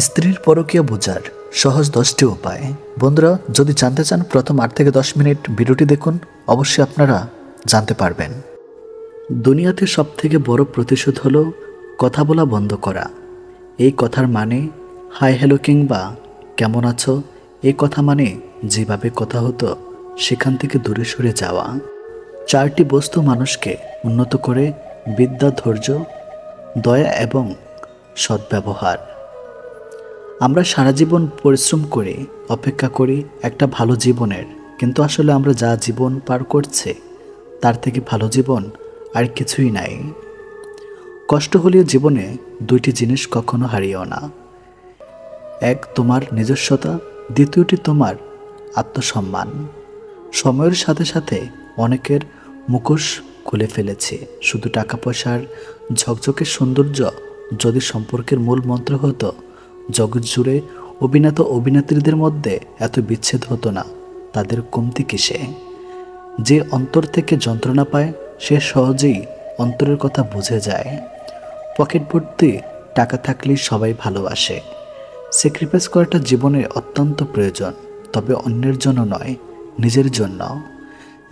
স্ত্রীর পরকীয়া বোঝার সহজ 10টি উপায়। বন্ধুরা, যদি জানতে চান প্রথম 8 থেকে 10 মিনিট ভিডিওটি দেখুন, অবশ্যই আপনারা জানতে পারবেন। দুনিয়াতে সবথেকে বড় প্রতিশোধ হলো কথা বলা বন্ধ করা। এই কথার মানে হাই হ্যালো কিংবা কেমন আছো, এই কথা মানে যেভাবে কথা হতো সেখান থেকে দূরে সরে যাওয়া। 4টি বস্তু মানুষকে উন্নত করে: বিদ্যা, ধৈর্য, দয়া এবং সদ্ব্যবহার। আমরা সারা জীবন পরিশ্রম করি, অপেক্ষা করি একটা ভালো জীবনের, কিন্তু আসলে আমরা যা জীবন পার করছে তার থেকে ভালো জীবন আর কিছুই নাই। কষ্ট হলেও জীবনে 2টি জিনিস কখনো হারিও না। এক, তোমার নিজস্বতা; দ্বিতীয়টি তোমার আত্মসম্মান। সময়ের সাথে সাথে অনেকের মুখোশ খুলে ফেলেছে। শুধু টাকা পয়সার ঝকঝকে সৌন্দর্য যদি সম্পর্কের মূল মন্ত্র হতো, জগৎ জুড়ে অভিনেতা অভিনেত্রীদের মধ্যে এত বিচ্ছেদ হতো না। তাদের কমতি কিসে? যে অন্তর থেকে যন্ত্রণা পায় সে সহজেই অন্তরের কথা বুঝে যায়। পকেট ভর্তি টাকা থাকলেই সবাই ভালোবাসে। স্যাক্রিফাইস করাটা জীবনে অত্যন্ত প্রয়োজন, তবে অন্যের জন্য নয়, নিজের জন্য।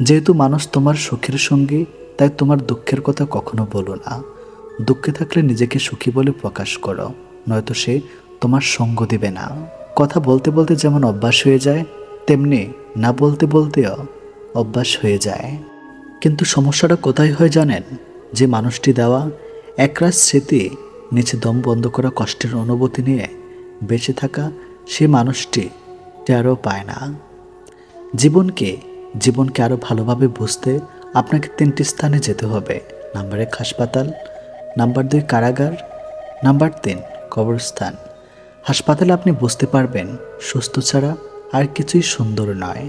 যেহেতু মানুষ তোমার সুখের সঙ্গী, তাই তোমার দুঃখের কথা কখনো বলো না। দুঃখে থাকলে নিজেকে সুখী বলে প্রকাশ করো, নয়তো সে তোমার সঙ্গ দিবে না। কথা বলতে বলতে যেমন অভ্যাস হয়ে যায়, তেমনি না বলতে বলতেও অভ্যাস হয়ে যায়। কিন্তু সমস্যাটা কোথায় হয় জানেন? যে মানুষটি দেওয়া একরাশ স্মৃতি, নিচে দম বন্ধ করা কষ্টের অনুভূতি নিয়ে বেঁচে থাকা, সে মানুষটি টেরও পায় না। জীবনকে আরও ভালোভাবে বুঝতে আপনাকে 3টি স্থানে যেতে হবে। নাম্বার 1 হাসপাতাল, নাম্বার 2 কারাগার, নাম্বার 3 কবরস্থান। হাসপাতালে আপনি বুঝতে পারবেন সুস্থ ছাড়া আর কিছুই সুন্দর নয়।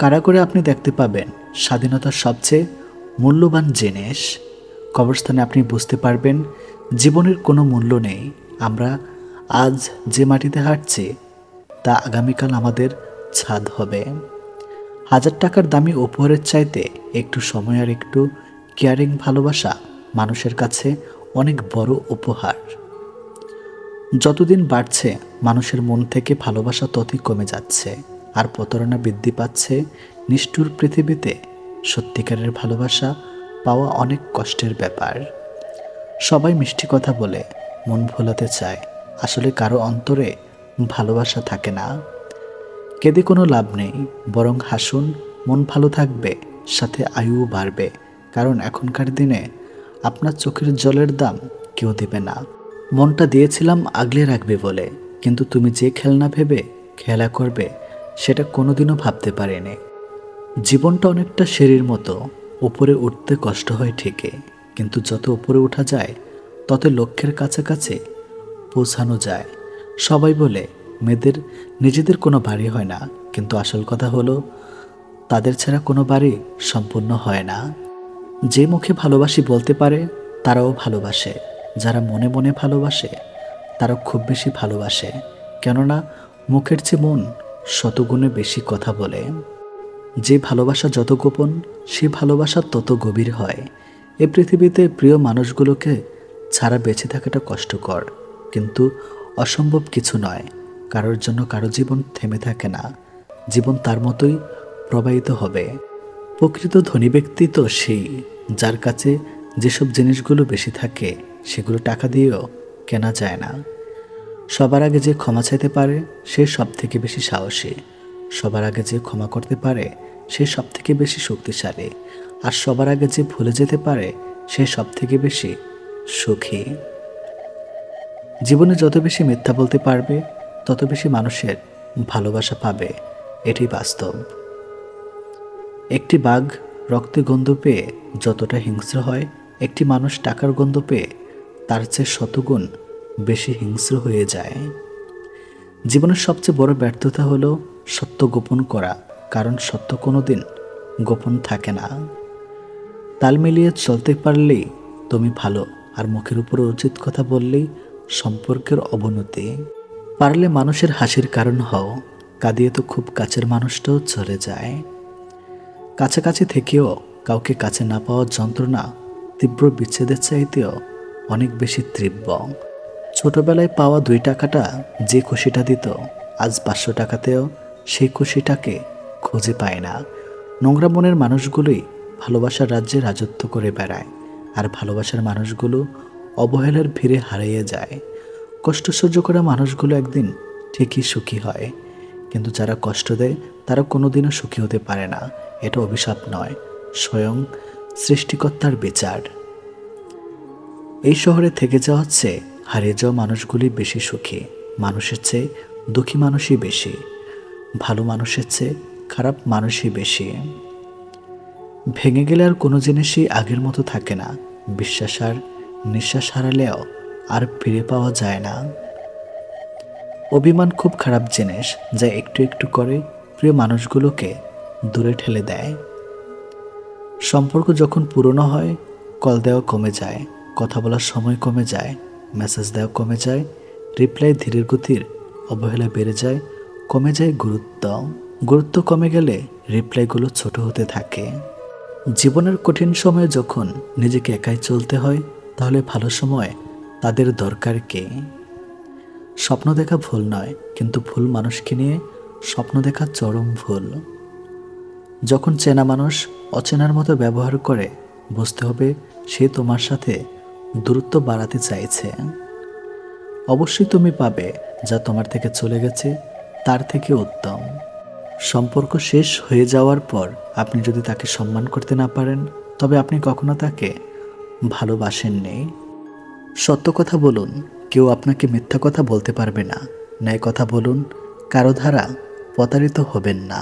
কারাগারে আপনি দেখতে পাবেন স্বাধীনতার সবচেয়ে মূল্যবান জিনিস। কবরস্থানে আপনি বুঝতে পারবেন জীবনের কোনো মূল্য নেই। আমরা আজ যে মাটিতে হাঁটছি তা আগামীকাল আমাদের ছাদ হবে। 1000 টাকার দামি উপহারের চাইতে একটু সময় আর একটু কেয়ারিং ভালোবাসা মানুষের কাছে অনেক বড় উপহার। যতদিন বাড়ছে মানুষের মন থেকে ভালোবাসা ততই কমে যাচ্ছে, আর প্রতারণা বৃদ্ধি পাচ্ছে। নিষ্ঠুর পৃথিবীতে সত্যিকারের ভালোবাসা পাওয়া অনেক কষ্টের ব্যাপার। সবাই মিষ্টি কথা বলে মন ভোলাতে চায়, আসলে কারো অন্তরে ভালোবাসা থাকে না। কেঁদে কোনো লাভ নেই, বরং হাসুন, মন ভালো থাকবে, সাথে আয়ুও বাড়বে। কারণ এখনকার দিনে আপনার চোখের জলের দাম কেউ দেবে না। মনটা দিয়েছিলাম আগলে রাখবে বলে, কিন্তু তুমি যে খেলনা ভেবে খেলা করবে সেটা কোনোদিনও ভাবতে পারেনি। জীবনটা অনেকটা সিঁড়ির মতো, উপরে উঠতে কষ্ট হয় ঠিকই, কিন্তু যত উপরে ওঠা যায় তত লক্ষ্যের কাছাকাছি পৌঁছানো যায়। সবাই বলে মেয়েদের নিজেদের কোনো বাড়ি হয় না, কিন্তু আসল কথা হলো তাদের ছাড়া কোনো বাড়ি সম্পূর্ণ হয় না। যে মুখে ভালোবাসি বলতে পারে তারাও ভালোবাসে, যারা মনে মনে ভালোবাসে তারা খুব বেশি ভালোবাসে, কেননা মুখের চেয়ে মন শতগুণে বেশি কথা বলে। যে ভালোবাসা যত গোপন, সে ভালোবাসা তত গভীর হয়। এ পৃথিবীতে প্রিয় মানুষগুলোকে ছাড়া বেঁচে থাকাটা কষ্টকর, কিন্তু অসম্ভব কিছু নয়। কারোর জন্য কারো জীবন থেমে থাকে না, জীবন তার মতোই প্রবাহিত হবে। প্রকৃত ধনী ব্যক্তি তো সেই, যার কাছে যেসব জিনিসগুলো বেশি থাকে সেগুলো টাকা দিয়েও কেনা যায় না। সবার আগে যে ক্ষমা চাইতে পারে সে সব থেকে বেশি সাহসী। সবার আগে যে ক্ষমা করতে পারে সে সব থেকে বেশি শক্তিশালী। আর সবার আগে যে ভুলে যেতে পারে সে সব থেকে বেশি সুখী। জীবনে যত বেশি মিথ্যা বলতে পারবে তত বেশি মানুষের ভালোবাসা পাবে, এটি বাস্তব। একটি বাঘ রক্তে গন্ধ পেয়ে যতটা হিংস্র হয়, একটি মানুষ টাকার গন্ধ পেয়ে তার চেয়ে শতগুণ বেশি হিংস্র হয়ে যায়। জীবনের সবচেয়ে বড় ব্যর্থতা হলো সত্য গোপন করা, কারণ সত্য কোনোদিন গোপন থাকে না। তাল মিলিয়ে চলতে পারলেই তুমি ভালো, আর মুখের উপর উচিত কথা বললেই সম্পর্কের অবনতি। পারলে মানুষের হাসির কারণ হও, কাঁদিয়ে তো খুব কাছের মানুষটাও চলে যায়। কাছাকাছি থেকেও কাউকে কাছে না পাওয়ার যন্ত্রণা তীব্র বিচ্ছেদের চাইতেও অনেক বেশি তীব্র। ছোটবেলায় পাওয়া 2 টাকাটা যে খুশিটা দিত, আজ 500 টাকাতেও সেই খুশিটাকে খুঁজে পায় না। নোংরা মনের মানুষগুলোই ভালোবাসার রাজ্যে রাজত্ব করে বেড়ায়, আর ভালোবাসার মানুষগুলো অবহেলার ভিড়ে হারিয়ে যায়। কষ্ট সহ্য করা মানুষগুলো একদিন ঠিকই সুখী হয়, কিন্তু যারা কষ্ট দেয় তারা কোনোদিনও সুখী হতে পারে না। এটা অভিশাপ নয়, স্বয়ং সৃষ্টিকর্তার বিচার। এই শহরে থেকে যাওয়া হচ্ছে হারিয়ে যাওয়া মানুষগুলি বেশি সুখী। মানুষের চেয়ে দুঃখী মানুষই বেশি, ভালো মানুষের চেয়ে খারাপ মানুষই বেশি। ভেঙে গেলে আর কোনো জিনিসই আগের মতো থাকে না। বিশ্বাস আর নিঃশ্বাস হারালেও আর ফিরে পাওয়া যায় না। অভিমান খুব খারাপ জিনিস, যা একটু একটু করে প্রিয় মানুষগুলোকে দূরে ঠেলে দেয়। সম্পর্ক যখন পুরনো হয়, কল দেওয়া কমে যায়, কথা বলার সময় কমে যায়, মেসেজ দেওয়া কমে যায়, রিপ্লাই ধীরের গতির, অবহেলা বেড়ে যায়, কমে যায় গুরুত্ব কমে গেলে রিপ্লাইগুলো ছোট হতে থাকে। জীবনের কঠিন সময়ে যখন নিজেকে একাই চলতে হয়, তাহলে ভালো সময় তাদের দরকার কে? স্বপ্ন দেখা ভুল নয়, কিন্তু ভুল মানুষকে নিয়ে স্বপ্ন দেখা চরম ভুল। যখন চেনা মানুষ অচেনার মতো ব্যবহার করে, বুঝতে হবে সে তোমার সাথে দূরত্ব বাড়াতে চাইছে। অবশ্যই তুমি পাবে যা তোমার থেকে চলে গেছে তার থেকে উত্তম। সম্পর্ক শেষ হয়ে যাওয়ার পর আপনি যদি তাকে সম্মান করতে না পারেন, তবে আপনি কখনো তাকে ভালোবাসেননি। সত্য কথা বলুন, কেউ আপনাকে মিথ্যা কথা বলতে পারবে না। ন্যায় কথা বলুন, কারো দ্বারা প্রতারিত হবেন না।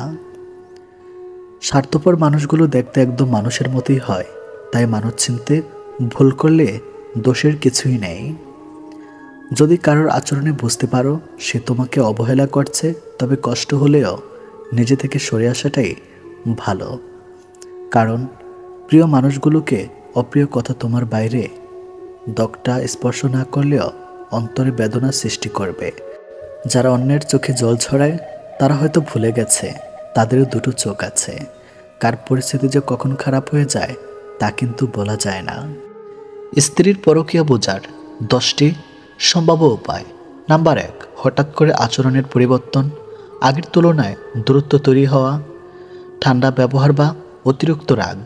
স্বার্থপর মানুষগুলো দেখতে একদম মানুষের মতোই হয়, তাই মানুষ চিনতে ভুল করলে দোষের কিছুই নেই। যদি কারোর আচরণে বুঝতে পারো সে তোমাকে অবহেলা করছে, তবে কষ্ট হলেও নিজে থেকে সরে আসাটাই ভালো। কারণ প্রিয় মানুষগুলোকে অপ্রিয় কথা তোমার বাইরে দগটা স্পর্শ না করলেও অন্তরে বেদনা সৃষ্টি করবে। যারা অন্যের চোখে জল ছড়ায় তারা হয়তো ভুলে গেছে তাদেরও দুটো চোখ আছে। কার পরিস্থিতি যে কখন খারাপ হয়ে যায় তা কিন্তু বলা যায় না। স্ত্রীর পরকীয়া বোঝার 10টি সম্ভাব্য উপায়। নাম্বার 1, হঠাৎ করে আচরণের পরিবর্তন, আগের তুলনায় দূরত্ব তৈরি হওয়া, ঠান্ডা ব্যবহার বা অতিরিক্ত রাগ।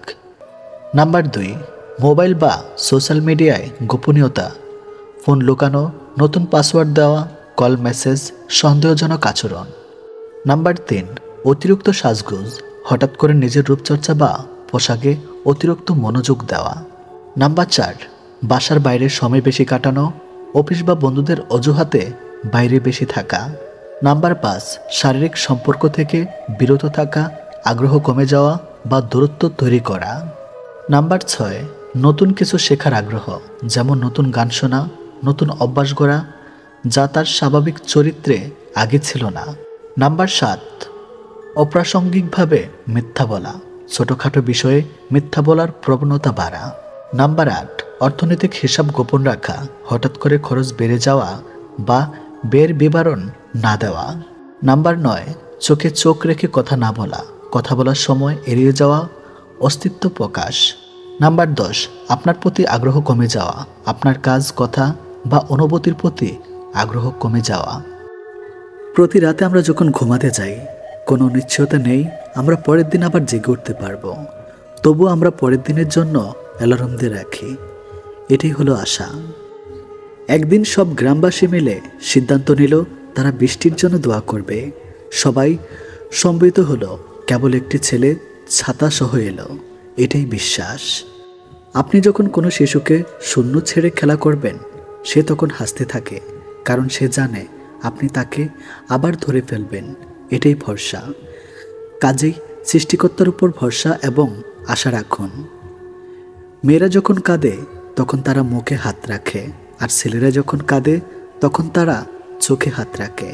নাম্বার 2, মোবাইল বা সোশ্যাল মিডিয়ায় গোপনীয়তা, ফোন লুকানো, নতুন পাসওয়ার্ড দেওয়া, কল মেসেজ, সন্দেহজনক আচরণ। নাম্বার 3, অতিরিক্ত সাজগোজ, হঠাৎ করে নিজের রূপচর্চা বা পোশাকে অতিরিক্ত মনোযোগ দেওয়া। নাম্বার 4, বাসার বাইরে সময় বেশি কাটানো, অফিস বা বন্ধুদের অজুহাতে বাইরে বেশি থাকা। নাম্বার 5, শারীরিক সম্পর্ক থেকে বিরত থাকা, আগ্রহ কমে যাওয়া বা দূরত্ব তৈরি করা। নাম্বার 6, নতুন কিছু শেখার আগ্রহ, যেমন নতুন গান শোনা, নতুন অভ্যাস গড়া, যা তার স্বাভাবিক চরিত্রে আগে ছিল না। নাম্বার 7, অপ্রাসঙ্গিকভাবে মিথ্যা বলা, ছোটোখাটো বিষয়ে মিথ্যা বলার প্রবণতা বাড়া। নাম্বার 8, অর্থনৈতিক হিসাব গোপন রাখা, হঠাৎ করে খরচ বেড়ে যাওয়া বা ব্যয়ের বিবরণ না দেওয়া। নাম্বার 9, চোখে চোখ রেখে কথা না বলা, কথা বলার সময় এড়িয়ে যাওয়া, অস্তিত্ব প্রকাশ। নাম্বার 10, আপনার প্রতি আগ্রহ কমে যাওয়া, আপনার কাজ, কথা বা অনুভূতির প্রতি আগ্রহ কমে যাওয়া। প্রতি রাতে আমরা যখন ঘুমাতে যাই, কোনো নিশ্চয়তা নেই আমরা পরের দিন আবার জেগে উঠতে পারবো। তবুও আমরা পরের দিনের জন্য অ্যালার্ম দিয়ে রাখি। এটাই হলো আশা। একদিন সব গ্রামবাসী মিলে সিদ্ধান্ত নিল তারা বৃষ্টির জন্য দোয়া করবে। সবাই সম্মিলিত হলো, কেবল একটি ছেলে ছাতা সহ এলো। এটাই বিশ্বাস। আপনি যখন কোনো শিশুকে শূন্য ছেড়ে খেলা করবেন, সে তখন হাসতে থাকে, কারণ সে জানে আপনি তাকে আবার ধরে ফেলবেন। এটাই ভরসা। কাজেই সৃষ্টিকর্তার উপর ভরসা এবং আশা রাখুন। মেয়েরা যখন কাঁদে তখন তারা মুখে হাত রাখে, আর ছেলেরা যখন কাঁদে তখন তারা চোখে হাত রাখে।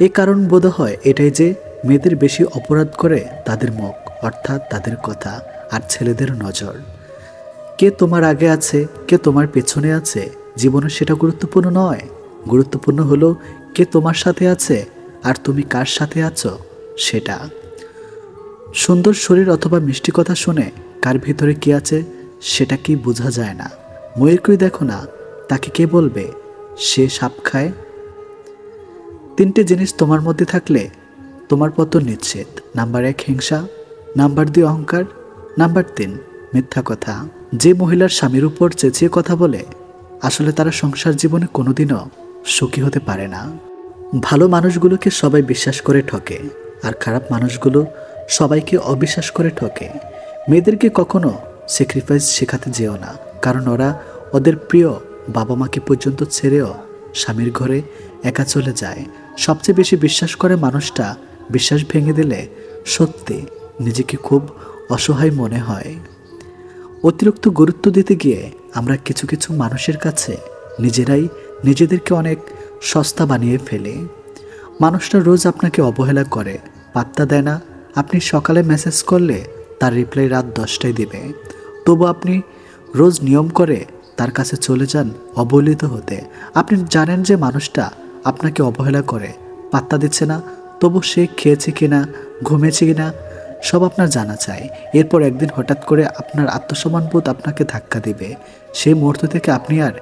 এই কারণ বোধ হয় এটাই যে মেয়েদের বেশি অপরাধ করে তাদের মুখ, অর্থাৎ তাদের কথা, আর ছেলেদের নজর। কে তোমার আগে আছে, কে তোমার পেছনে আছে, জীবনে সেটা গুরুত্বপূর্ণ নয়। গুরুত্বপূর্ণ হলো কে তোমার সাথে আছে আর তুমি কার সাথে আছো সেটা। সুন্দর শরীর অথবা মিষ্টি কথা শুনে কার ভিতরে কি আছে সেটা কি বোঝা যায় না। ময়ূরকেই দেখো না, তাকে কে বলবে সে সাপ খায়। 3টে জিনিস তোমার মধ্যে থাকলে তোমার পতন নিশ্চিত। নাম্বার 1 হিংসা, নাম্বার 2 অহংকার, নাম্বার 3 মিথ্যা কথা। যে মহিলার স্বামীর উপর চেঁচিয়ে কথা বলে আসলে তারা সংসার জীবনে কোনোদিনও সুখী হতে পারে না। ভালো মানুষগুলোকে সবাই বিশ্বাস করে ঠকে, আর খারাপ মানুষগুলো সবাইকে অবিশ্বাস করে ঠকে। মেয়েদেরকে কখনো স্যাক্রিফাইস শেখাতে যেও না, কারণ ওরা ওদের প্রিয় বাবা মাকে পর্যন্ত ছেড়েও স্বামীর ঘরে একা চলে যায়। সবচেয়ে বেশি বিশ্বাস করে মানুষটা বিশ্বাস ভেঙে দিলে সত্যি নিজেকে খুব অসহায় মনে হয়। অতিরিক্ত গুরুত্ব দিতে গিয়ে আমরা কিছু কিছু মানুষের কাছে নিজেরাই নিজেদেরকে অনেক সস্তা বানিয়ে ফেলি। মানুষটা রোজ আপনাকে অবহেলা করে, পাত্তা দেয় না। আপনি সকালে মেসেজ করলে তার রিপ্লাই রাত 10টায় দিবে, তবু আপনি রোজ নিয়ম করে তার কাছে চলে যান অবহেলিত হতে। আপনি জানেন যে মানুষটা আপনাকে অবহেলা করে, পাত্তা দিচ্ছে না, তবু সে খেয়েছে কিনা, ঘুমিয়েছে কিনা সব আপনার জানা চাই। এরপর একদিন হঠাৎ করে আপনার আত্মসম্মানবোধ আপনাকে ধাক্কা দিবে। সেই মুহূর্ত থেকে আপনি আর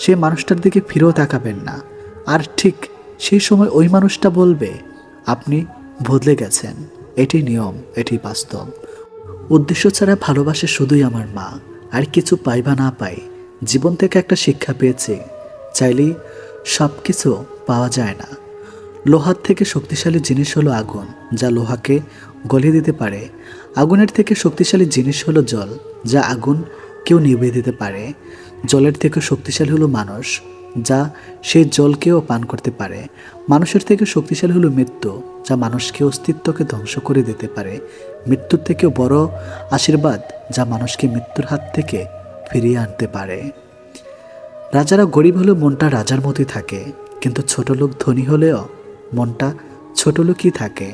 সেই মানুষটার দিকে ফিরেও তাকাবেন না। আর ঠিক সেই সময় ওই মানুষটা বলবে আপনি বদলে গেছেন। এটি নিয়ম, এটি বাস্তব। উদ্দেশ্য ছাড়া ভালোবাসে শুধুই আমার মা। আর কিছু পাই বা না পাই, জীবন থেকে একটা শিক্ষা পেয়েছি, চাইলেই সব কিছু পাওয়া যায় না। লোহার থেকে শক্তিশালী জিনিস হলো আগুন, যা লোহাকে গলিয়ে দিতে পারে। আগুনের থেকে শক্তিশালী জিনিস হলো জল, যা আগুন কেউ নিভিয়ে দিতে পারে। জলের থেকে শক্তিশালী হলো মানুষ, যা সেই জলকেও পান করতে পারে। মানুষের থেকে শক্তিশালী হলো মৃত্যু, যা মানুষকে অস্তিত্বকে ধ্বংস করে দিতে পারে। মৃত্যুর থেকেও বড় আশীর্বাদ, যা মানুষকে মৃত্যুর হাত থেকে ফিরিয়ে আনতে পারে। রাজারা গরিব হলেও মনটা রাজার মতোই থাকে, কিন্তু ছোট লোক ধনী হলেও মনটা ছোট লোকই থাকে।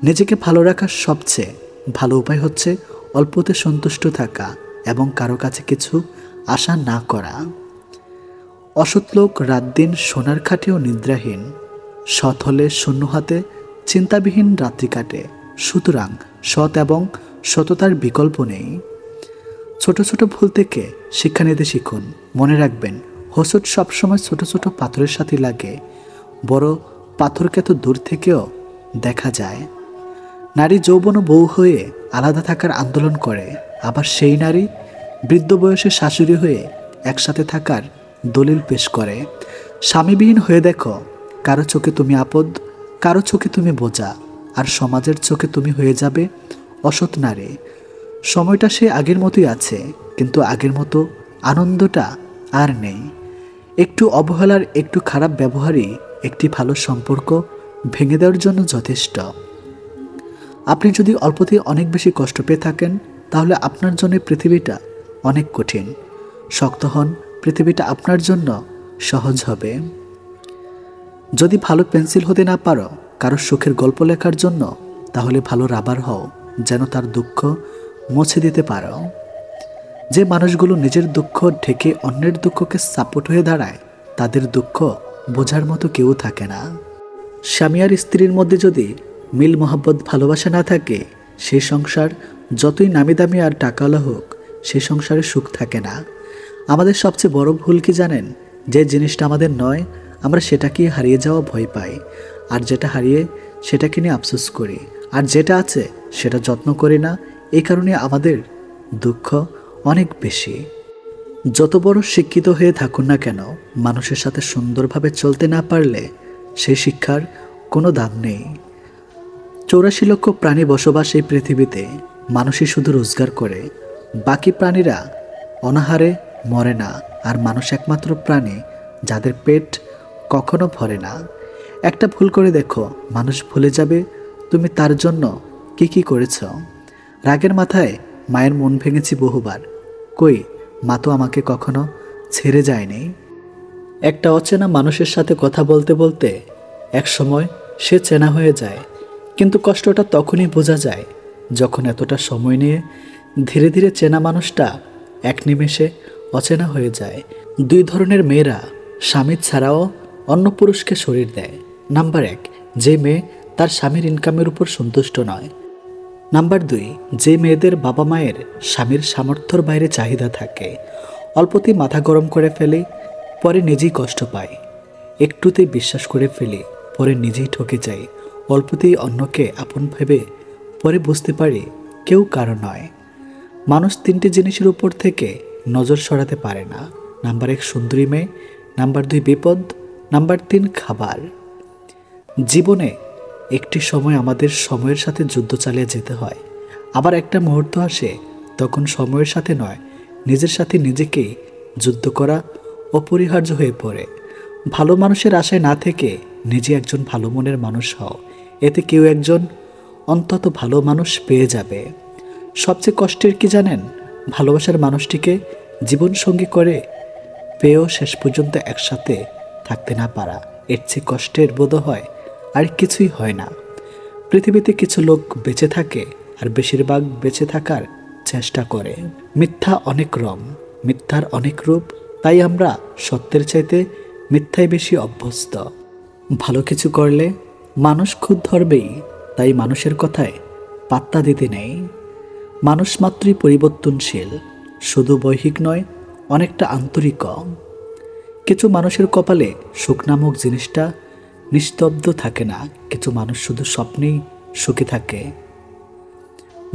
নিজেকে ভালো রাখার সবচেয়ে ভালো উপায় হচ্ছে অল্পতে সন্তুষ্ট থাকা এবং কারো কাছে কিছু আশা না করা। অসৎ লোক রাত দিন সোনার খাটেও নিদ্রাহীন, সৎ হলে শূন্য হাতে চিন্তাবিহীন রাত্রি কাটে। সুতরাং সৎ এবং সততার বিকল্প নেই। ছোট ছোট ভুল থেকে শিক্ষা নিতে শিখুন। মনে রাখবেন, হোঁচট সবসময় ছোট ছোট পাথরের সাথে লাগে, বড় পাথরকে তো দূর থেকেও দেখা যায়। নারী যৌবন ও বউ হয়ে আলাদা থাকার আন্দোলন করে, আবার সেই নারী বৃদ্ধ বয়সে শাশুড়ি হয়ে একসাথে থাকার দলিল পেশ করে। স্বামীবিহীন হয়ে দেখো, কারো চোখে তুমি আপদ, কারো চোখে তুমি বোঝা, আর সমাজের চোখে তুমি হয়ে যাবে অসৎ নারী। সময়টা সে আগের মতোই আছে, কিন্তু আগের মতো আনন্দটা আর নেই। একটু অবহেলার, একটু খারাপ ব্যবহারই একটি ভালো সম্পর্ক ভেঙে দেওয়ার জন্য যথেষ্ট। আপনি যদি অল্পতেই অনেক বেশি কষ্ট পেয়ে থাকেন, তাহলে আপনার জন্য পৃথিবীটা অনেক কঠিন। শক্ত হন, পৃথিবীটা আপনার জন্য সহজ হবে। যদি ভালো পেন্সিল হতে না পারো কারো সুখের গল্প লেখার জন্য, তাহলে ভালো রাবার হও, যেন তার দুঃখ মুছে দিতে পারো। যে মানুষগুলো নিজের দুঃখ ঢেকে অন্যের দুঃখকে সাপোর্ট হয়ে দাঁড়ায়, তাদের দুঃখ বোঝার মতো কেউ থাকে না। স্বামী আর স্ত্রীর মধ্যে যদি মিল মহব্বত ভালোবাসা না থাকে, সেই সংসার যতই নামি দামি আর টাকাওয়ালা হোক, সেই সংসারে সুখ থাকে না। আমাদের সবচেয়ে বড় ভুল কি জানেন? যে জিনিসটা আমাদের নয়, আমরা সেটাকে হারিয়ে যাওয়া ভয় পাই, আর যেটা হারিয়ে সেটাকে নিয়ে আফসোস করি, আর যেটা আছে সেটা যত্ন করি না। এই কারণে আমাদের দুঃখ অনেক বেশি। যত বড় শিক্ষিত হয়ে থাকুন না কেন, মানুষের সাথে সুন্দরভাবে চলতে না পারলে সেই শিক্ষার কোনো দাম নেই। 84 লক্ষ প্রাণী বসবাস এই পৃথিবীতে। মানুষই শুধু রোজগার করে, বাকি প্রাণীরা অনাহারে মরে না। আর মানুষ একমাত্র প্রাণী যাদের পেট কখনো ভরে না। একটা ভুল করে দেখো, মানুষ ভুলে যাবে তুমি তার জন্য কি কি করেছ। রাগের মাথায় মায়ের মন ভেঙেছি বহুবার, কই মা তো আমাকে কখনো ছেড়ে যায়নি। একটা অচেনা মানুষের সাথে কথা বলতে বলতে এক সময় সে চেনা হয়ে যায়, কিন্তু কষ্টটা তখনই বোঝা যায় যখন এতটা সময় নিয়ে ধীরে ধীরে চেনা মানুষটা এক নিমেষে অচেনা হয়ে যায়। 2 ধরনের মেয়েরা স্বামী ছাড়াও অন্য পুরুষকে শরীর দেয়। নাম্বার 1, যে মেয়ে তার স্বামীর ইনকামের উপর সন্তুষ্ট নয়। নাম্বার 2, যে মেয়েদের বাবা মায়ের স্বামীর সামর্থ্যর বাইরে চাহিদা থাকে, অল্পতেই মাথা গরম করে ফেলে। পরে নিজেই কষ্ট পাই, একটুতেই বিশ্বাস করে ফেলি, পরে নিজেই ঠকে যাই, অল্পতেই অন্যকে আপন ভেবে পরে বুঝতে পারি কেউ কারো নয়। মানুষ তিনটে জিনিসের উপর থেকে নজর সরাতে পারে না। নাম্বার 1 সুন্দরী মেয়ে, নাম্বার 2 বিপদ, নাম্বার 3 খাবার। জীবনে একটি সময় আমাদের সময়ের সাথে যুদ্ধ চালিয়ে যেতে হয়, আবার একটা মুহূর্ত আসে তখন সময়ের সাথে নয়, নিজের সাথে নিজেকেই যুদ্ধ করা অপরিহার্য হয়ে পড়ে। ভালো মানুষের আশায় না থেকে নিজে একজন ভালো মনের মানুষ হও, এতে কেউ একজন অন্তত ভালো মানুষ পেয়ে যাবে। সবচেয়ে কষ্টের কি জানেন? ভালোবাসার মানুষটিকে জীবনসঙ্গী করে পেয়েও শেষ পর্যন্ত একসাথে থাকতে না পারা, এর চেয়ে কষ্টের বোধ হয় আর কিছুই হয় না। পৃথিবীতে কিছু লোক বেঁচে থাকে আর বেশিরভাগ বেঁচে থাকার চেষ্টা করে। মিথ্যা অনেক রং, মিথ্যার অনেক রূপ, তাই আমরা সত্যের চাইতে মিথ্যায় বেশি অভ্যস্ত। ভালো কিছু করলে মানুষ খুদ ধরবেই, তাই মানুষের কথায় পাত্তা দিতে নেই। মানুষ মাত্রই পরিবর্তনশীল, শুধু বৈহিক নয়, অনেকটা আন্তরিক। কিছু মানুষের কপালে সুখ নামক জিনিসটা নিস্তব্ধ থাকে না, কিছু মানুষ শুধু স্বপ্নেই সুখী থাকে।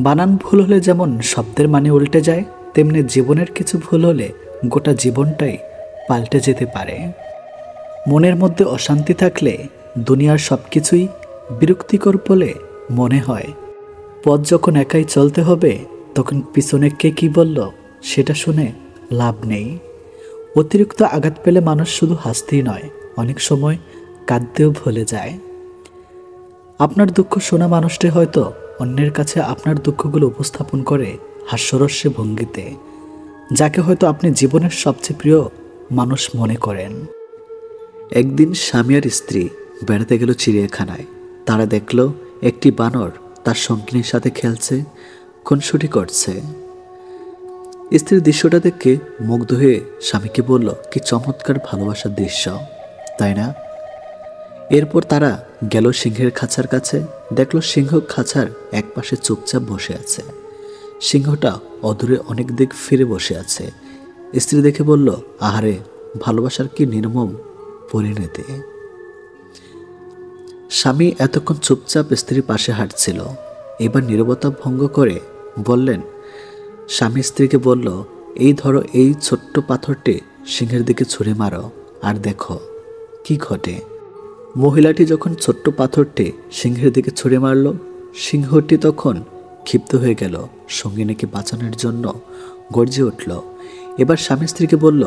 বানান ভুল হলে যেমন শব্দের মানে উল্টে যায়, তেমনি জীবনের কিছু ভুল হলে গোটা জীবনটাই পাল্টে যেতে পারে। মনের মধ্যে অশান্তি থাকলে দুনিয়ার সব কিছুই বিরক্তিকর বলে মনে হয়। পথ যখন একাই চলতে হবে, তখন পিছনে কে কী বলল সেটা শুনে লাভ নেই। অতিরিক্ত আঘাত পেলে মানুষ শুধু হাসতেই নয়, অনেক সময় কাঁদতেও ভুলে যায়। আপনার দুঃখ শোনা মানুষটি হয়তো অন্যের কাছে আপনার দুঃখগুলো উপস্থাপন করে হাস্যরস্যে ভঙ্গিতে, যাকে হয়তো আপনি জীবনের সবচেয়ে প্রিয় মানুষ মনে করেন। একদিন স্বামী আর স্ত্রী বেড়াতে গেল চিড়িয়াখানায়। তারা দেখল একটি বানর তার সঙ্গিনীর সাথে খেলছে, খুনসুটি করছে। স্ত্রীর দৃশ্যটা দেখে মুগ্ধ হয়ে স্বামীকে বলল, কি চমৎকার ভালোবাসার দৃশ্য, তাই না? এরপর তারা গেল সিংহের খাঁচার কাছে, দেখল সিংহ খাঁচার এক পাশে চুপচাপ বসে আছে। সিংহটা অদূরে অনেক দিক ফিরে বসে আছে। স্ত্রী দেখে বলল, আহারে, ভালোবাসার কি নির্মম পরিণতি। স্বামী এতক্ষণ চুপচাপ স্ত্রীর পাশে হাঁটছিল, এবার নীরবতা ভঙ্গ করে বললেন, স্বামী স্ত্রীকে বলল, এই ধরো এই ছোট্ট পাথরটি সিংহের দিকে ছুঁড়ে মারো আর দেখো কি ঘটে। মহিলাটি যখন ছোট্ট পাথরটি সিংহের দিকে ছুঁড়ে মারল, সিংহটি তখন ক্ষিপ্ত হয়ে গেল, সঙ্গিনীকে বাঁচানোর জন্য গর্জে উঠল। এবার স্বামী স্ত্রীকে বলল,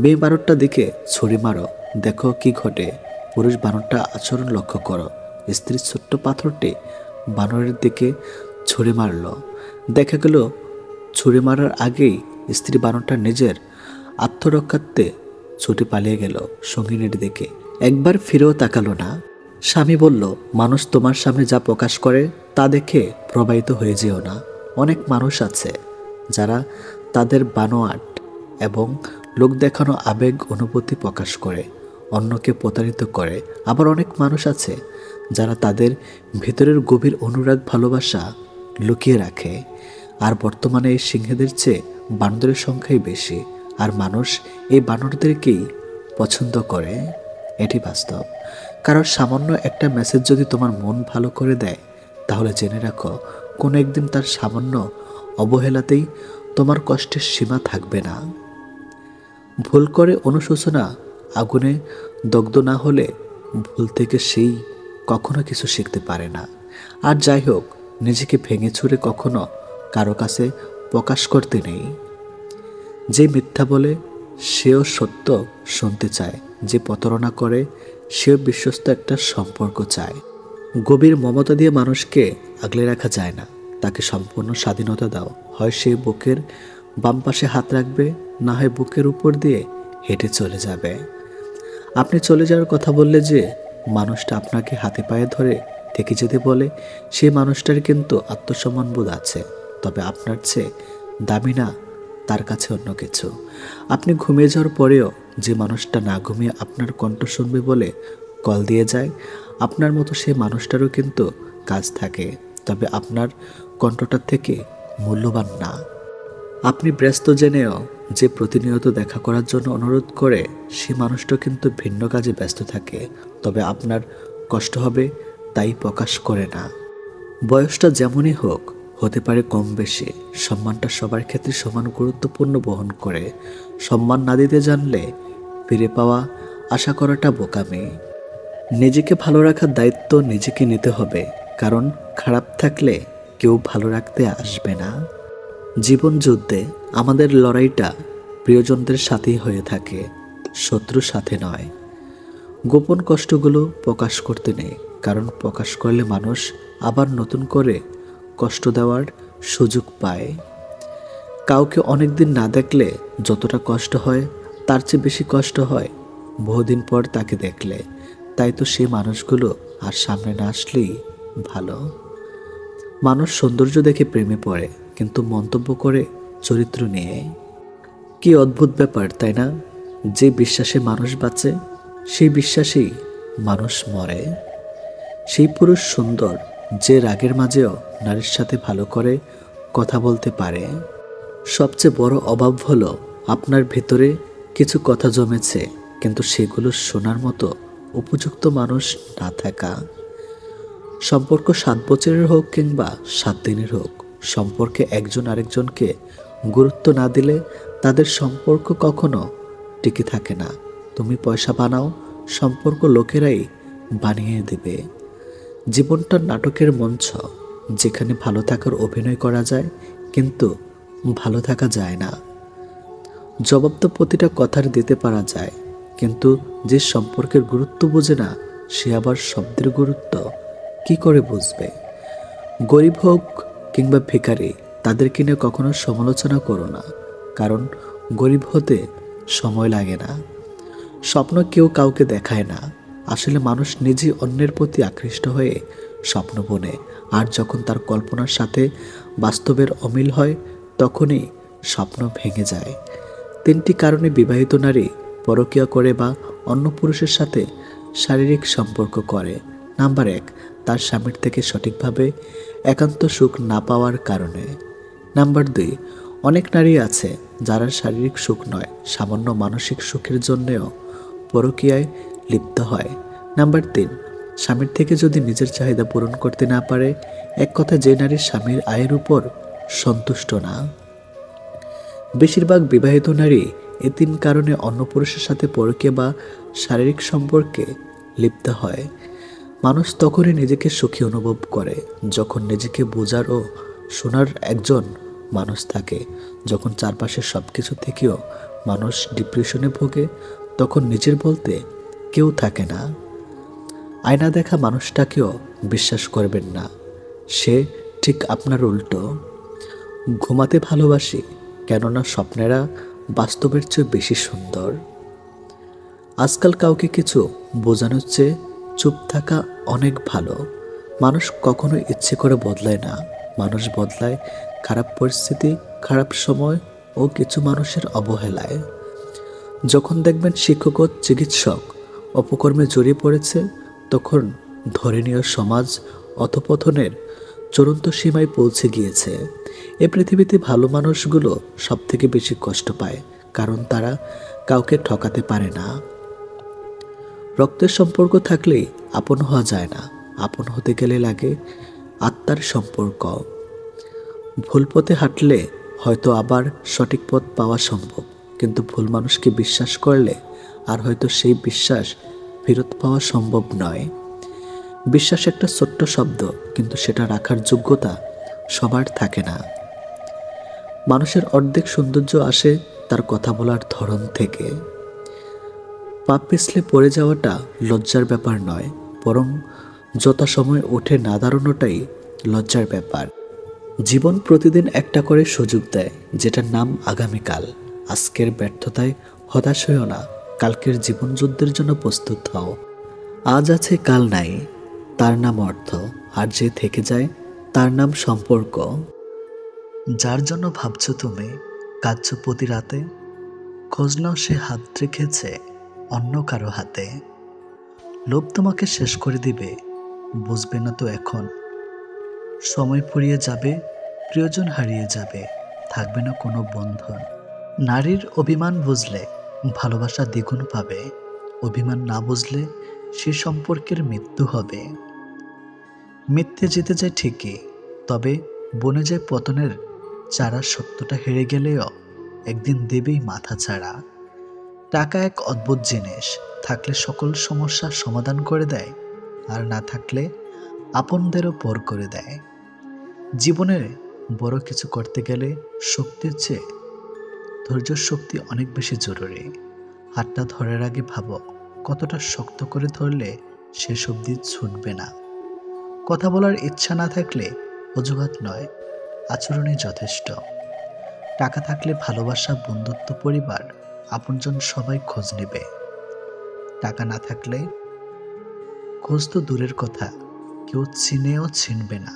মেয়ে বানরটা দিকে ছুঁড়ে মারো, দেখো কি ঘটে। পুরুষ বানরটা আচরণ লক্ষ্য করো। স্ত্রী ছোট্ট পাথরটি বানরের দিকে ছুঁড়ে মারল। দেখা গেল ছুঁড়ে মারার আগেই স্ত্রী বানরটা নিজের আত্মরক্ষার্থে ছুটে পালিয়ে গেল সঙ্গিনীর দিকে, একবার ফিরেও তাকালো না। স্বামী বলল, মানুষ তোমার সামনে যা প্রকাশ করে তা দেখে প্রবাহিত হয়ে যেও না। অনেক মানুষ আছে যারা তাদের বানোয়াট এবং লোক দেখানো আবেগ অনুভূতি প্রকাশ করে, অন্যকে প্রতারিত করে। আবার অনেক মানুষ আছে যারা তাদের ভিতরের গভীর অনুরাগ ভালোবাসা লুকিয়ে রাখে। আর বর্তমানে এই সিংহদের চেয়ে বানরের সংখ্যাই বেশি, আর মানুষ এই বানরদেরকেই পছন্দ করে। এটি বাস্তব। কারণ সামান্য একটা মেসেজ যদি তোমার মন ভালো করে দেয়, তাহলে জেনে রাখো কোনো একদিন তার সামান্য অবহেলাতেই তোমার কষ্টের সীমা থাকবে না। ভুল করে অনুশোচনা আগুনে দগ্ধ না হলে ভুল থেকে সেই কখনো কিছু শিখতে পারে না। আর যাই হোক, নিজেকে ভেঙে ছুঁড়ে কখনো কারো কাছে প্রকাশ করতে নেই। যে মিথ্যা বলে সেও সত্য শুনতে চায়, যে প্রতারণা করে সেও বিশ্বস্ত একটা সম্পর্ক চায়। গভীর মমতা দিয়ে মানুষকে আগলে রাখা যায় না, তাকে সম্পূর্ণ স্বাধীনতা দাও। হয় সে বুকের বাম পাশে হাত রাখবে, না হয় বুকের উপর দিয়ে হেঁটে চলে যাবে। আপনি চলে যাওয়ার কথা বললে যে মানুষটা আপনাকে হাতে পায়ে ধরে থেকে যেতে বলে, সেই মানুষটার কিন্তু আত্মসম্মানবোধ আছে, তবে আপনার চেয়ে দামি না তার কাছে অন্য কিছু। আপনি ঘুমিয়ে যাওয়ার পরেও যে মানুষটা না ঘুমিয়ে আপনার কণ্ঠ শুনবে বলে কল দিয়ে যায়, আপনার মতো সেই মানুষটারও কিন্তু কাজ থাকে, তবে আপনার কণ্ঠটার থেকে মূল্যবান না। আপনি ব্যস্ত জেনেও যে প্রতিনিয়ত দেখা করার জন্য অনুরোধ করে সে মানুষটা কিন্তু ভিন্ন কাজে ব্যস্ত থাকে, তবে আপনার কষ্ট হবে তাই প্রকাশ করে না। বয়সটা যেমনই হোক, হতে পারে কম বেশি, সম্মানটা সবার ক্ষেত্রে সমান গুরুত্বপূর্ণ বহন করে। সম্মান না দিতে জানলে ফিরে পাওয়া আশা করাটা বোকামি। নিজেকে ভালো রাখার দায়িত্ব নিজেকে নিতে হবে, কারণ খারাপ থাকলে কেউ ভালো রাখতে আসবে না। জীবন যুদ্ধে আমাদের লড়াইটা প্রিয়জনদের সাথেই হয়ে থাকে, শত্রুর সাথে নয়। গোপন কষ্টগুলো প্রকাশ করতে নেই, কারণ প্রকাশ করলে মানুষ আবার নতুন করে কষ্ট দেওয়ার সুযোগ পায়। কাউকে অনেকদিন না দেখলে যতটা কষ্ট হয় তার চেয়ে বেশি কষ্ট হয় বহুদিন পর তাকে দেখলে। তাই তো সেই মানুষগুলো আর সামনে না আসলেই ভালো। মানুষ সৌন্দর্য দেখে প্রেমে পড়ে, কিন্তু মন্তব্য করে চরিত্র নিয়ে। কি অদ্ভুত ব্যাপার, তাই না? যে বিশ্বাসে মানুষ বাঁচে সেই বিশ্বাসেই মানুষ মরে। সেই পুরুষ সুন্দর যে রাগের মাঝেও নারীর সাথে ভালো করে কথা বলতে পারে। সবচেয়ে বড় অভাব হলো আপনার ভেতরে কিছু কথা জমেছে, কিন্তু সেগুলো শোনার মতো উপযুক্ত মানুষ না থাকা। সম্পর্ক 7 বছরের হোক কিংবা 7 দিনের হোক, সম্পর্কে একজন আরেকজনকে গুরুত্ব না দিলে তাদের সম্পর্ক কখনো টিকে থাকে না। তুমি পয়সা বানাও, সম্পর্ক লোকেরাই বানিয়ে দেবে। জীবনটা নাটকের মঞ্চ, যেখানে ভালো থাকার অভিনয় করা যায় কিন্তু ভালো থাকা যায় না। জবাব তো প্রতিটা কথার দিতে পারা যায়, কিন্তু যে সম্পর্কের গুরুত্ব বোঝে না সে আবার শব্দের গুরুত্ব কি করে বুঝবে? গরিব হোক কিংবা ভিখারি, তাদেরকে নিয়ে কখনো সমালোচনা করো না, কারণ গরিব হতে সময় লাগে না। স্বপ্ন কেউ কাউকে দেখায় না, আসলে মানুষ নিজেই অন্যের প্রতি আকৃষ্ট হয়ে স্বপ্ন বোনে, আর যখন তার কল্পনার সাথে বাস্তবের অমিল হয় তখনই স্বপ্ন ভেঙে যায়। 3টি কারণে বিবাহিত নারী পরকীয়া করে বা অন্য পুরুষের সাথে শারীরিক সম্পর্ক করে। নাম্বার 1, তার স্বামীর থেকে সঠিকভাবে একান্ত সুখ না পাওয়ার কারণে। নাম্বার 2, অনেক নারী আছে যারা শারীরিক সুখ নয়, সামান্য মানসিক সুখের জন্যেও পরকীয়ায় লিপ্ত হয়। নাম্বার 3, স্বামীর থেকে যদি নিজের চাহিদা পূরণ করতে না পারে। এক কথা, যে নারী স্বামীর আয়ের উপর সন্তুষ্ট না। বেশিরভাগ বিবাহিত নারী এই 3 কারণে অন্য পুরুষের সাথে পরকীয়া বা শারীরিক সম্পর্কে লিপ্ত হয়। মানুষ তখনই নিজেকে সুখী অনুভব করে যখন নিজেকে বোঝার ও শোনার একজন মানুষ থাকে। যখন চারপাশের সব কিছু থেকেও মানুষ ডিপ্রেশনে ভোগে, তখন নিজের বলতে কেউ থাকে না। আয়না দেখা মানুষটাকেও বিশ্বাস করবেন না, সে ঠিক আপনার উল্টো। ঘুমাতে ভালোবাসি, কেননা স্বপ্নেরা বাস্তবের চেয়ে বেশি সুন্দর। আজকাল কাউকে কিছু বোঝানোর চেয়ে চুপ থাকা অনেক ভালো। মানুষ কখনো ইচ্ছে করে বদলায় না, মানুষ বদলায় খারাপ পরিস্থিতি, খারাপ সময় ও কিছু মানুষের অবহেলায়। যখন দেখবেন শিক্ষক ও চিকিৎসক অপকর্মে জড়িয়ে পড়েছে, তখন ধরে নিয়ে সমাজ অধঃপতনের চূড়ান্ত সীমায় পৌঁছে গিয়েছে। এ পৃথিবীতে ভালো মানুষগুলো সব থেকে বেশি কষ্ট পায়, কারণ তারা কাউকে ঠকাতে পারে না। রক্তের সম্পর্ক থাকলেই আপন হওয়া যায় না, আপন হতে গেলে লাগে আত্মার সম্পর্ক। ভুল পথে হাঁটলে হয়তো আবার সঠিক পথ পাওয়া সম্ভব, কিন্তু ভুল মানুষকে বিশ্বাস করলে আর হয়তো সেই বিশ্বাস ফেরত পাওয়া সম্ভব নয়। বিশ্বাস একটা ছোট্ট শব্দ, কিন্তু সেটা রাখার যোগ্যতা সবার থাকে না। মানুষের অর্ধেক সৌন্দর্য আসে তার কথা বলার ধরন থেকে। পা পিছলে পড়ে যাওয়াটা লজ্জার ব্যাপার নয়, বরং যথাসময় উঠে না দাঁড়ানোটাই লজ্জার ব্যাপার। জীবন প্রতিদিন একটা করে সুযোগ দেয়, যেটার নাম আগামীকাল। আজকের ব্যর্থতায় হতাশ হয়েও না, কালকের জীবন যুদ্ধের জন্য প্রস্তুত হও। আজ আছে কাল নাই, তার নাম অর্থ, আর যে থেকে যায় তার নাম সম্পর্ক। যার জন্য ভাবছো তুমি, কাঁদছো প্রতি রাতে, খোঁজ নাও সে হাত রেখেছে অন্য কারো হাতে। লোভ তোমাকে শেষ করে দিবে, বুঝবে না তো এখন। সময় ফুরিয়ে যাবে, প্রিয়জন হারিয়ে যাবে, থাকবে না কোনো বন্ধন। নারীর অভিমান বুঝলে ভালোবাসা দ্বিগুণ পাবে, অভিমান না বুঝলে সে সম্পর্কের মৃত্যু হবে। মিথ্যে জিতে যায় ঠিকই, তবে বনে যায় পতনের চারা। সত্যটা হেরে গেলেও একদিন দেবেই মাথা ছাড়া। টাকা এক অদ্ভুত জিনিস, থাকলে সকল সমস্যার সমাধান করে দেয়, আর না থাকলে আপনদেরও পর করে দেয়। জীবনে বড় কিছু করতে গেলে শক্তির চেয়ে ধৈর্য শক্তি অনেক বেশি জরুরি। হাতটা ধরার আগে ভাবো কতটা শক্ত করে ধরলে শেষ অবধি ছুটবে না। কথা বলার ইচ্ছা না থাকলে অজুহাত নয়, আচরণই যথেষ্ট। টাকা থাকলে ভালোবাসা, বন্ধুত্ব, পরিবার, আপনজন সবাই খোঁজ নেবে। টাকা না থাকলে খোঁজ তো দূরের কথা, কেউ চিনেও চিনবে না।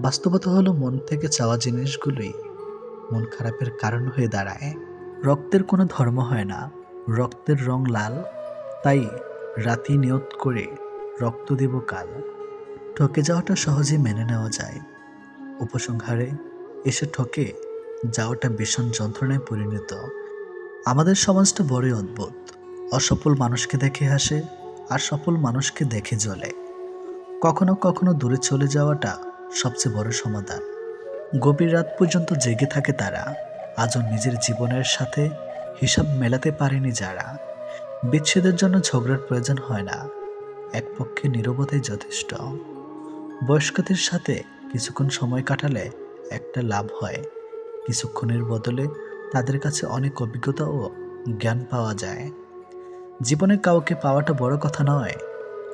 বাস্তবতা হলো মন থেকে চাওয়া জিনিসগুলোই মন খারাপের কারণ হয়ে দাঁড়ায়। রক্তের কোনো ধর্ম হয় না, রক্তের রং লাল, তাই রাতি নিয়ত করে রক্ত দেব কাল। ঠকে যাওয়াটা সহজে মেনে নেওয়া যায়, উপসংহারে এসে ঠকে যাওয়াটা ভীষণ যন্ত্রণায় পরিণত। আমাদের সমাজটা বড়ই অদ্ভুত, অসফল মানুষকে দেখে হাসে আর সফল মানুষকে দেখে জ্বলে। কখনো কখনো দূরে চলে যাওয়াটা সবচেয়ে বড় সমাধান। গভীর রাত পর্যন্ত জেগে থাকে তারা, আজও নিজের জীবনের সাথে হিসাব মেলাতে পারেনি যারা। বিচ্ছেদের জন্য ঝগড়ার প্রয়োজন হয় না, এক পক্ষে নীরবতাই যথেষ্ট। বয়স্কদের সাথে কিছুক্ষণ সময় কাটালে একটা লাভ হয়, কিছুক্ষণের বদলে তাদের কাছে অনেক অভিজ্ঞতা ও জ্ঞান পাওয়া যায়। জীবনে কাউকে পাওয়াটা বড় কথা নয়,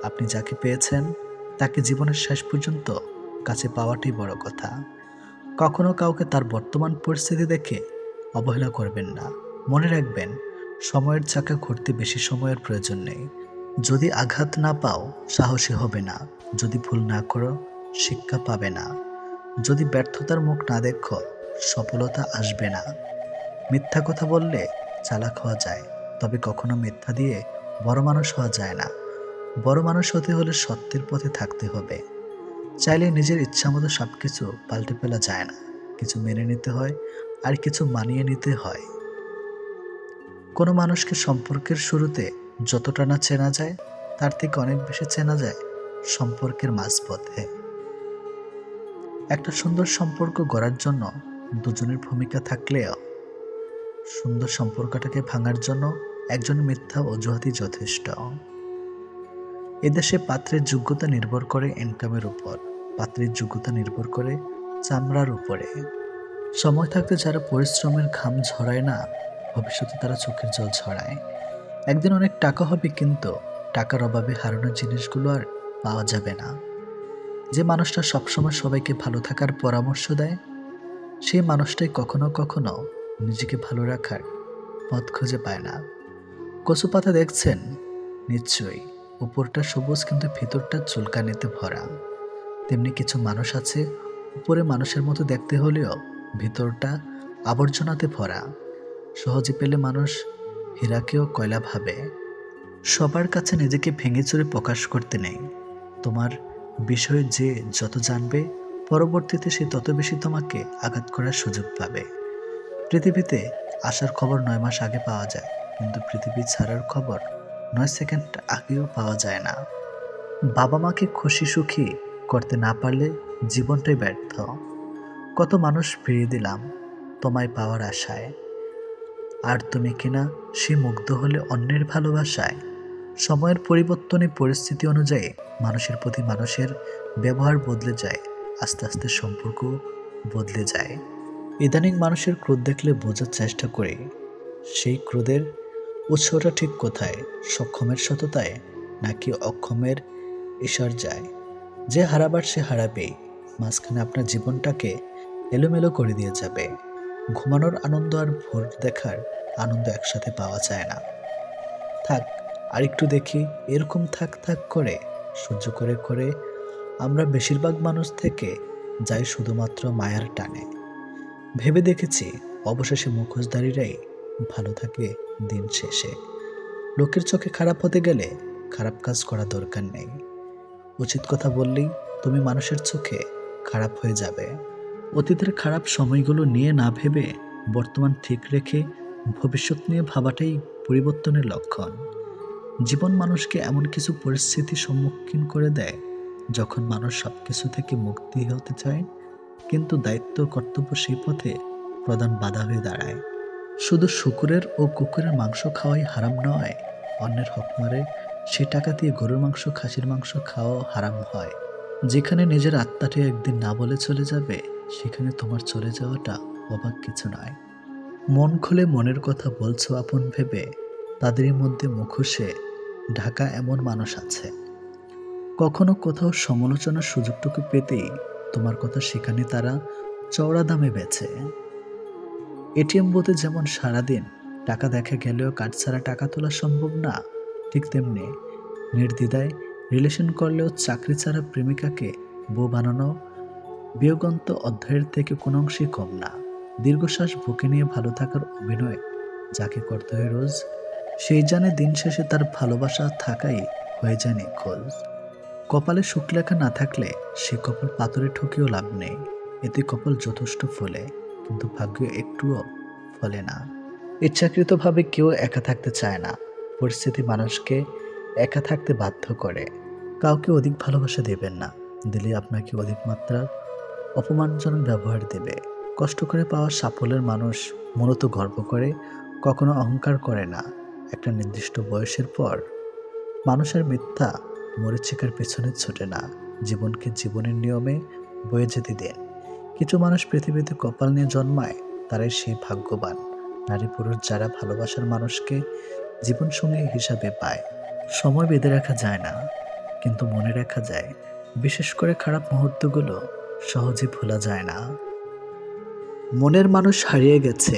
আপনি যাকে পেয়েছেন তাকে জীবনের শেষ পর্যন্ত কাছে পাওয়াটাই বড় কথা। কখনো কাউকে তার বর্তমান পরিস্থিতি দেখে অবহেলা করবেন না। মনে রাখবেন, সময়ের চাকা ঘুরতে বেশি সময়ের প্রয়োজন নেই। যদি আঘাত না পাও সাহসী হবে না, যদি ভুল না করো শিক্ষা পাবে না, যদি ব্যর্থতার মুখ না দেখো সফলতা আসবে না। মিথ্যা কথা বললে চালাক হওয়া যায়, তবে কখনো মিথ্যা দিয়ে বড় মানুষ হওয়া যায় না। বড় মানুষ হতে হলে সত্যের পথে থাকতে হবে। চাইলে নিজের ইচ্ছা মতো সব কিছু পাল্টে ফেলা যায় না, কিছু মেনে নিতে হয় আর কিছু মানিয়ে নিতে হয়। কোনো মানুষকে সম্পর্কের শুরুতে যতটা না চেনা যায় তার থেকে অনেক বেশি চেনা যায় সম্পর্কের মাঝপথে। একটা সুন্দর সম্পর্ক গড়ার জন্য দুজনের ভূমিকা থাকলেও সুন্দর সম্পর্কটাকে ভাঙার জন্য একজন মিথ্যা অজুহাতই যথেষ্ট। এদেশে পাত্রের যোগ্যতা নির্ভর করে ইনকামের উপর, পাত্রের যোগ্যতা নির্ভর করে চামড়ার উপরে। সময় থাকতে যারা পরিশ্রমের ঘাম ঝরায় না, ভবিষ্যতে তারা চোখের জল ছড়ায়। একদিন অনেক টাকা হবে, কিন্তু টাকার অভাবে হারানো জিনিসগুলো আর পাওয়া যাবে না। যে মানুষটা সবসময় সবাইকে ভালো থাকার পরামর্শ দেয়, সেই মানুষটাই কখনো কখনো নিজেকে ভালো রাখার পথ খুঁজে পায় না। কচু পাতা দেখছেন? নিশ্চয়ই উপরটা সবুজ কিন্তু ভিতরটা চুলকানিতে ভরা। তেমনি কিছু মানুষ আছে, উপরে মানুষের মতো দেখতে হলেও ভিতরটা আবর্জনাতে ভরা। সহজে পেলে মানুষ হীরাকেও কয়লা ভাবে। সবার কাছে নিজেকে ভেঙে চুরে প্রকাশ করতে নেই। তোমার বিষয়ে যে যত জানবে, পরবর্তীতে সে তত বেশি তোমাকে আঘাত করার সুযোগ পাবে। পৃথিবীতে আসার খবর 9 মাস আগে পাওয়া যায়, কিন্তু পৃথিবী ছাড়ার খবর 9 সেকেন্ড আগেও পাওয়া যায় না। বাবা মাকে খুশি সুখী করতে না পারলে জীবনটাই ব্যর্থ। কত মানুষ ফিরিয়ে দিলাম তোমায় পাওয়ার আশায়, আর তুমি কিনা সে মুগ্ধ হলে অন্যের ভালোবাসায়। সময়ের পরিবর্তনে পরিস্থিতি অনুযায়ী মানুষের প্রতি মানুষের ব্যবহার বদলে যায়, আস্তে আস্তে সম্পর্ক বদলে যায়। ইদানিং মানুষের ক্রোধ দেখলে বোঝার চেষ্টা করি সেই ক্রোধের উৎসটা ঠিক কোথায়, সক্ষমের সততায় নাকি অক্ষমের যায়। যে হারাবার সে হারাবেই, মাঝখানে আপনার জীবনটাকে এলোমেলো করে দিয়ে যাবে। ঘুমানোর আনন্দ আর ভোর দেখার আনন্দ একসাথে পাওয়া যায় না। থাক আর একটু দেখি, এরকম থাক থাক করে সহ্য করে করে আমরা বেশিরভাগ মানুষ থেকে যাই শুধুমাত্র মায়ার টানে। ভেবে দেখেছি অবশেষে মুখোশধারীরাই ভালো থাকে দিন শেষে। লোকের চোখে খারাপ হতে গেলে খারাপ কাজ করা দরকার নেই, উচিত কথা বললেই তুমি মানুষের চোখে খারাপ হয়ে যাবে। অতীতের খারাপ সময়গুলো নিয়ে না ভেবে বর্তমান ঠিক রেখে ভবিষ্যৎ নিয়ে ভাবাটাই পরিবর্তনের লক্ষণ। জীবন মানুষকে এমন কিছু পরিস্থিতির সম্মুখীন করে দেয় যখন মানুষ সব কিছু থেকে মুক্তি হতে চায়, কিন্তু দায়িত্ব কর্তব্য সেই পথে প্রধান বাধা হয়ে দাঁড়ায়। শুধু শূকরের ও কুকুরের মাংস খাওয়াই হারাম নয়, অন্যের হক মারে সে টাকা দিয়ে গরুর মাংস খাসির মাংস খাওয়াও হারাম হয়। যেখানে নিজের আত্মাটি একদিন না বলে চলে যাবে, সেখানে তোমার চলে যাওয়াটা অবাক কিছু নয়। মন খুলে মনের কথা বলছো আপন ভেবে, তাদেরই মধ্যে মুখোশে ঢাকা এমন মানুষ আছে। কখনো কোথাও সমালোচনার সুযোগটুকু পেতেই তোমার কথা সেখানে তারা চওড়া দামে বেচে। এটিএম বুথে যেমন সারাদিন টাকা দেখা গেলেও কার্ড ছাড়া টাকা তোলা সম্ভব না, ঠিক তেমনি নির্দ্বিধায় রিলেশন করলেও চাকরি ছাড়া প্রেমিকাকে বউ বানানো বিয়োগন্ত অধ্যায়ের থেকে কোনো অংশই কম না। দীর্ঘশ্বাস বুকে নিয়ে ভালো থাকার অভিনয় যাকে করতে হয় রোজ, সেই জানে দিন শেষে তার ভালোবাসা থাকাই হয়ে যায় নিখোঁজ। কপালে সুখ লেখা না থাকলে সে কপাল পাথরে ঠকিয়েও লাভ নেই। এতে কপাল যথেষ্ট ফলে, কিন্তু ভাগ্য একটুও ফলে না। ইচ্ছাকৃতভাবে কেউ একা থাকতে চায় না, পরিস্থিতি মানুষকে একা থাকতে বাধ্য করে। কাউকে অধিক ভালোবাসা দেবেন না, দিলে আপনাকে অধিক মাত্রার অপমানজনক ব্যবহার দেবে। কষ্ট করে পাওয়া সাফল্যের মানুষ মূলত গর্ব করে, কখনো অহংকার করে না। একটা নির্দিষ্ট বয়সের পর মানুষের মিথ্যা মরিচিকার পেছনে ছোটে না। জীবনকে জীবনের নিয়মে বয়ে যেতে দেন। কিছু মানুষ পৃথিবীতে কপাল নিয়ে জন্মায়, তারাই সেই ভাগ্যবান নারী পুরুষ যারা ভালোবাসার মানুষকে জীবনসঙ্গী হিসাবে পায়। সময় বেঁধে রাখা যায় না, কিন্তু মনে রাখা যায়। বিশেষ করে খারাপ মুহূর্তগুলো সহজে ভোলা যায় না। মনের মানুষ হারিয়ে গেছে,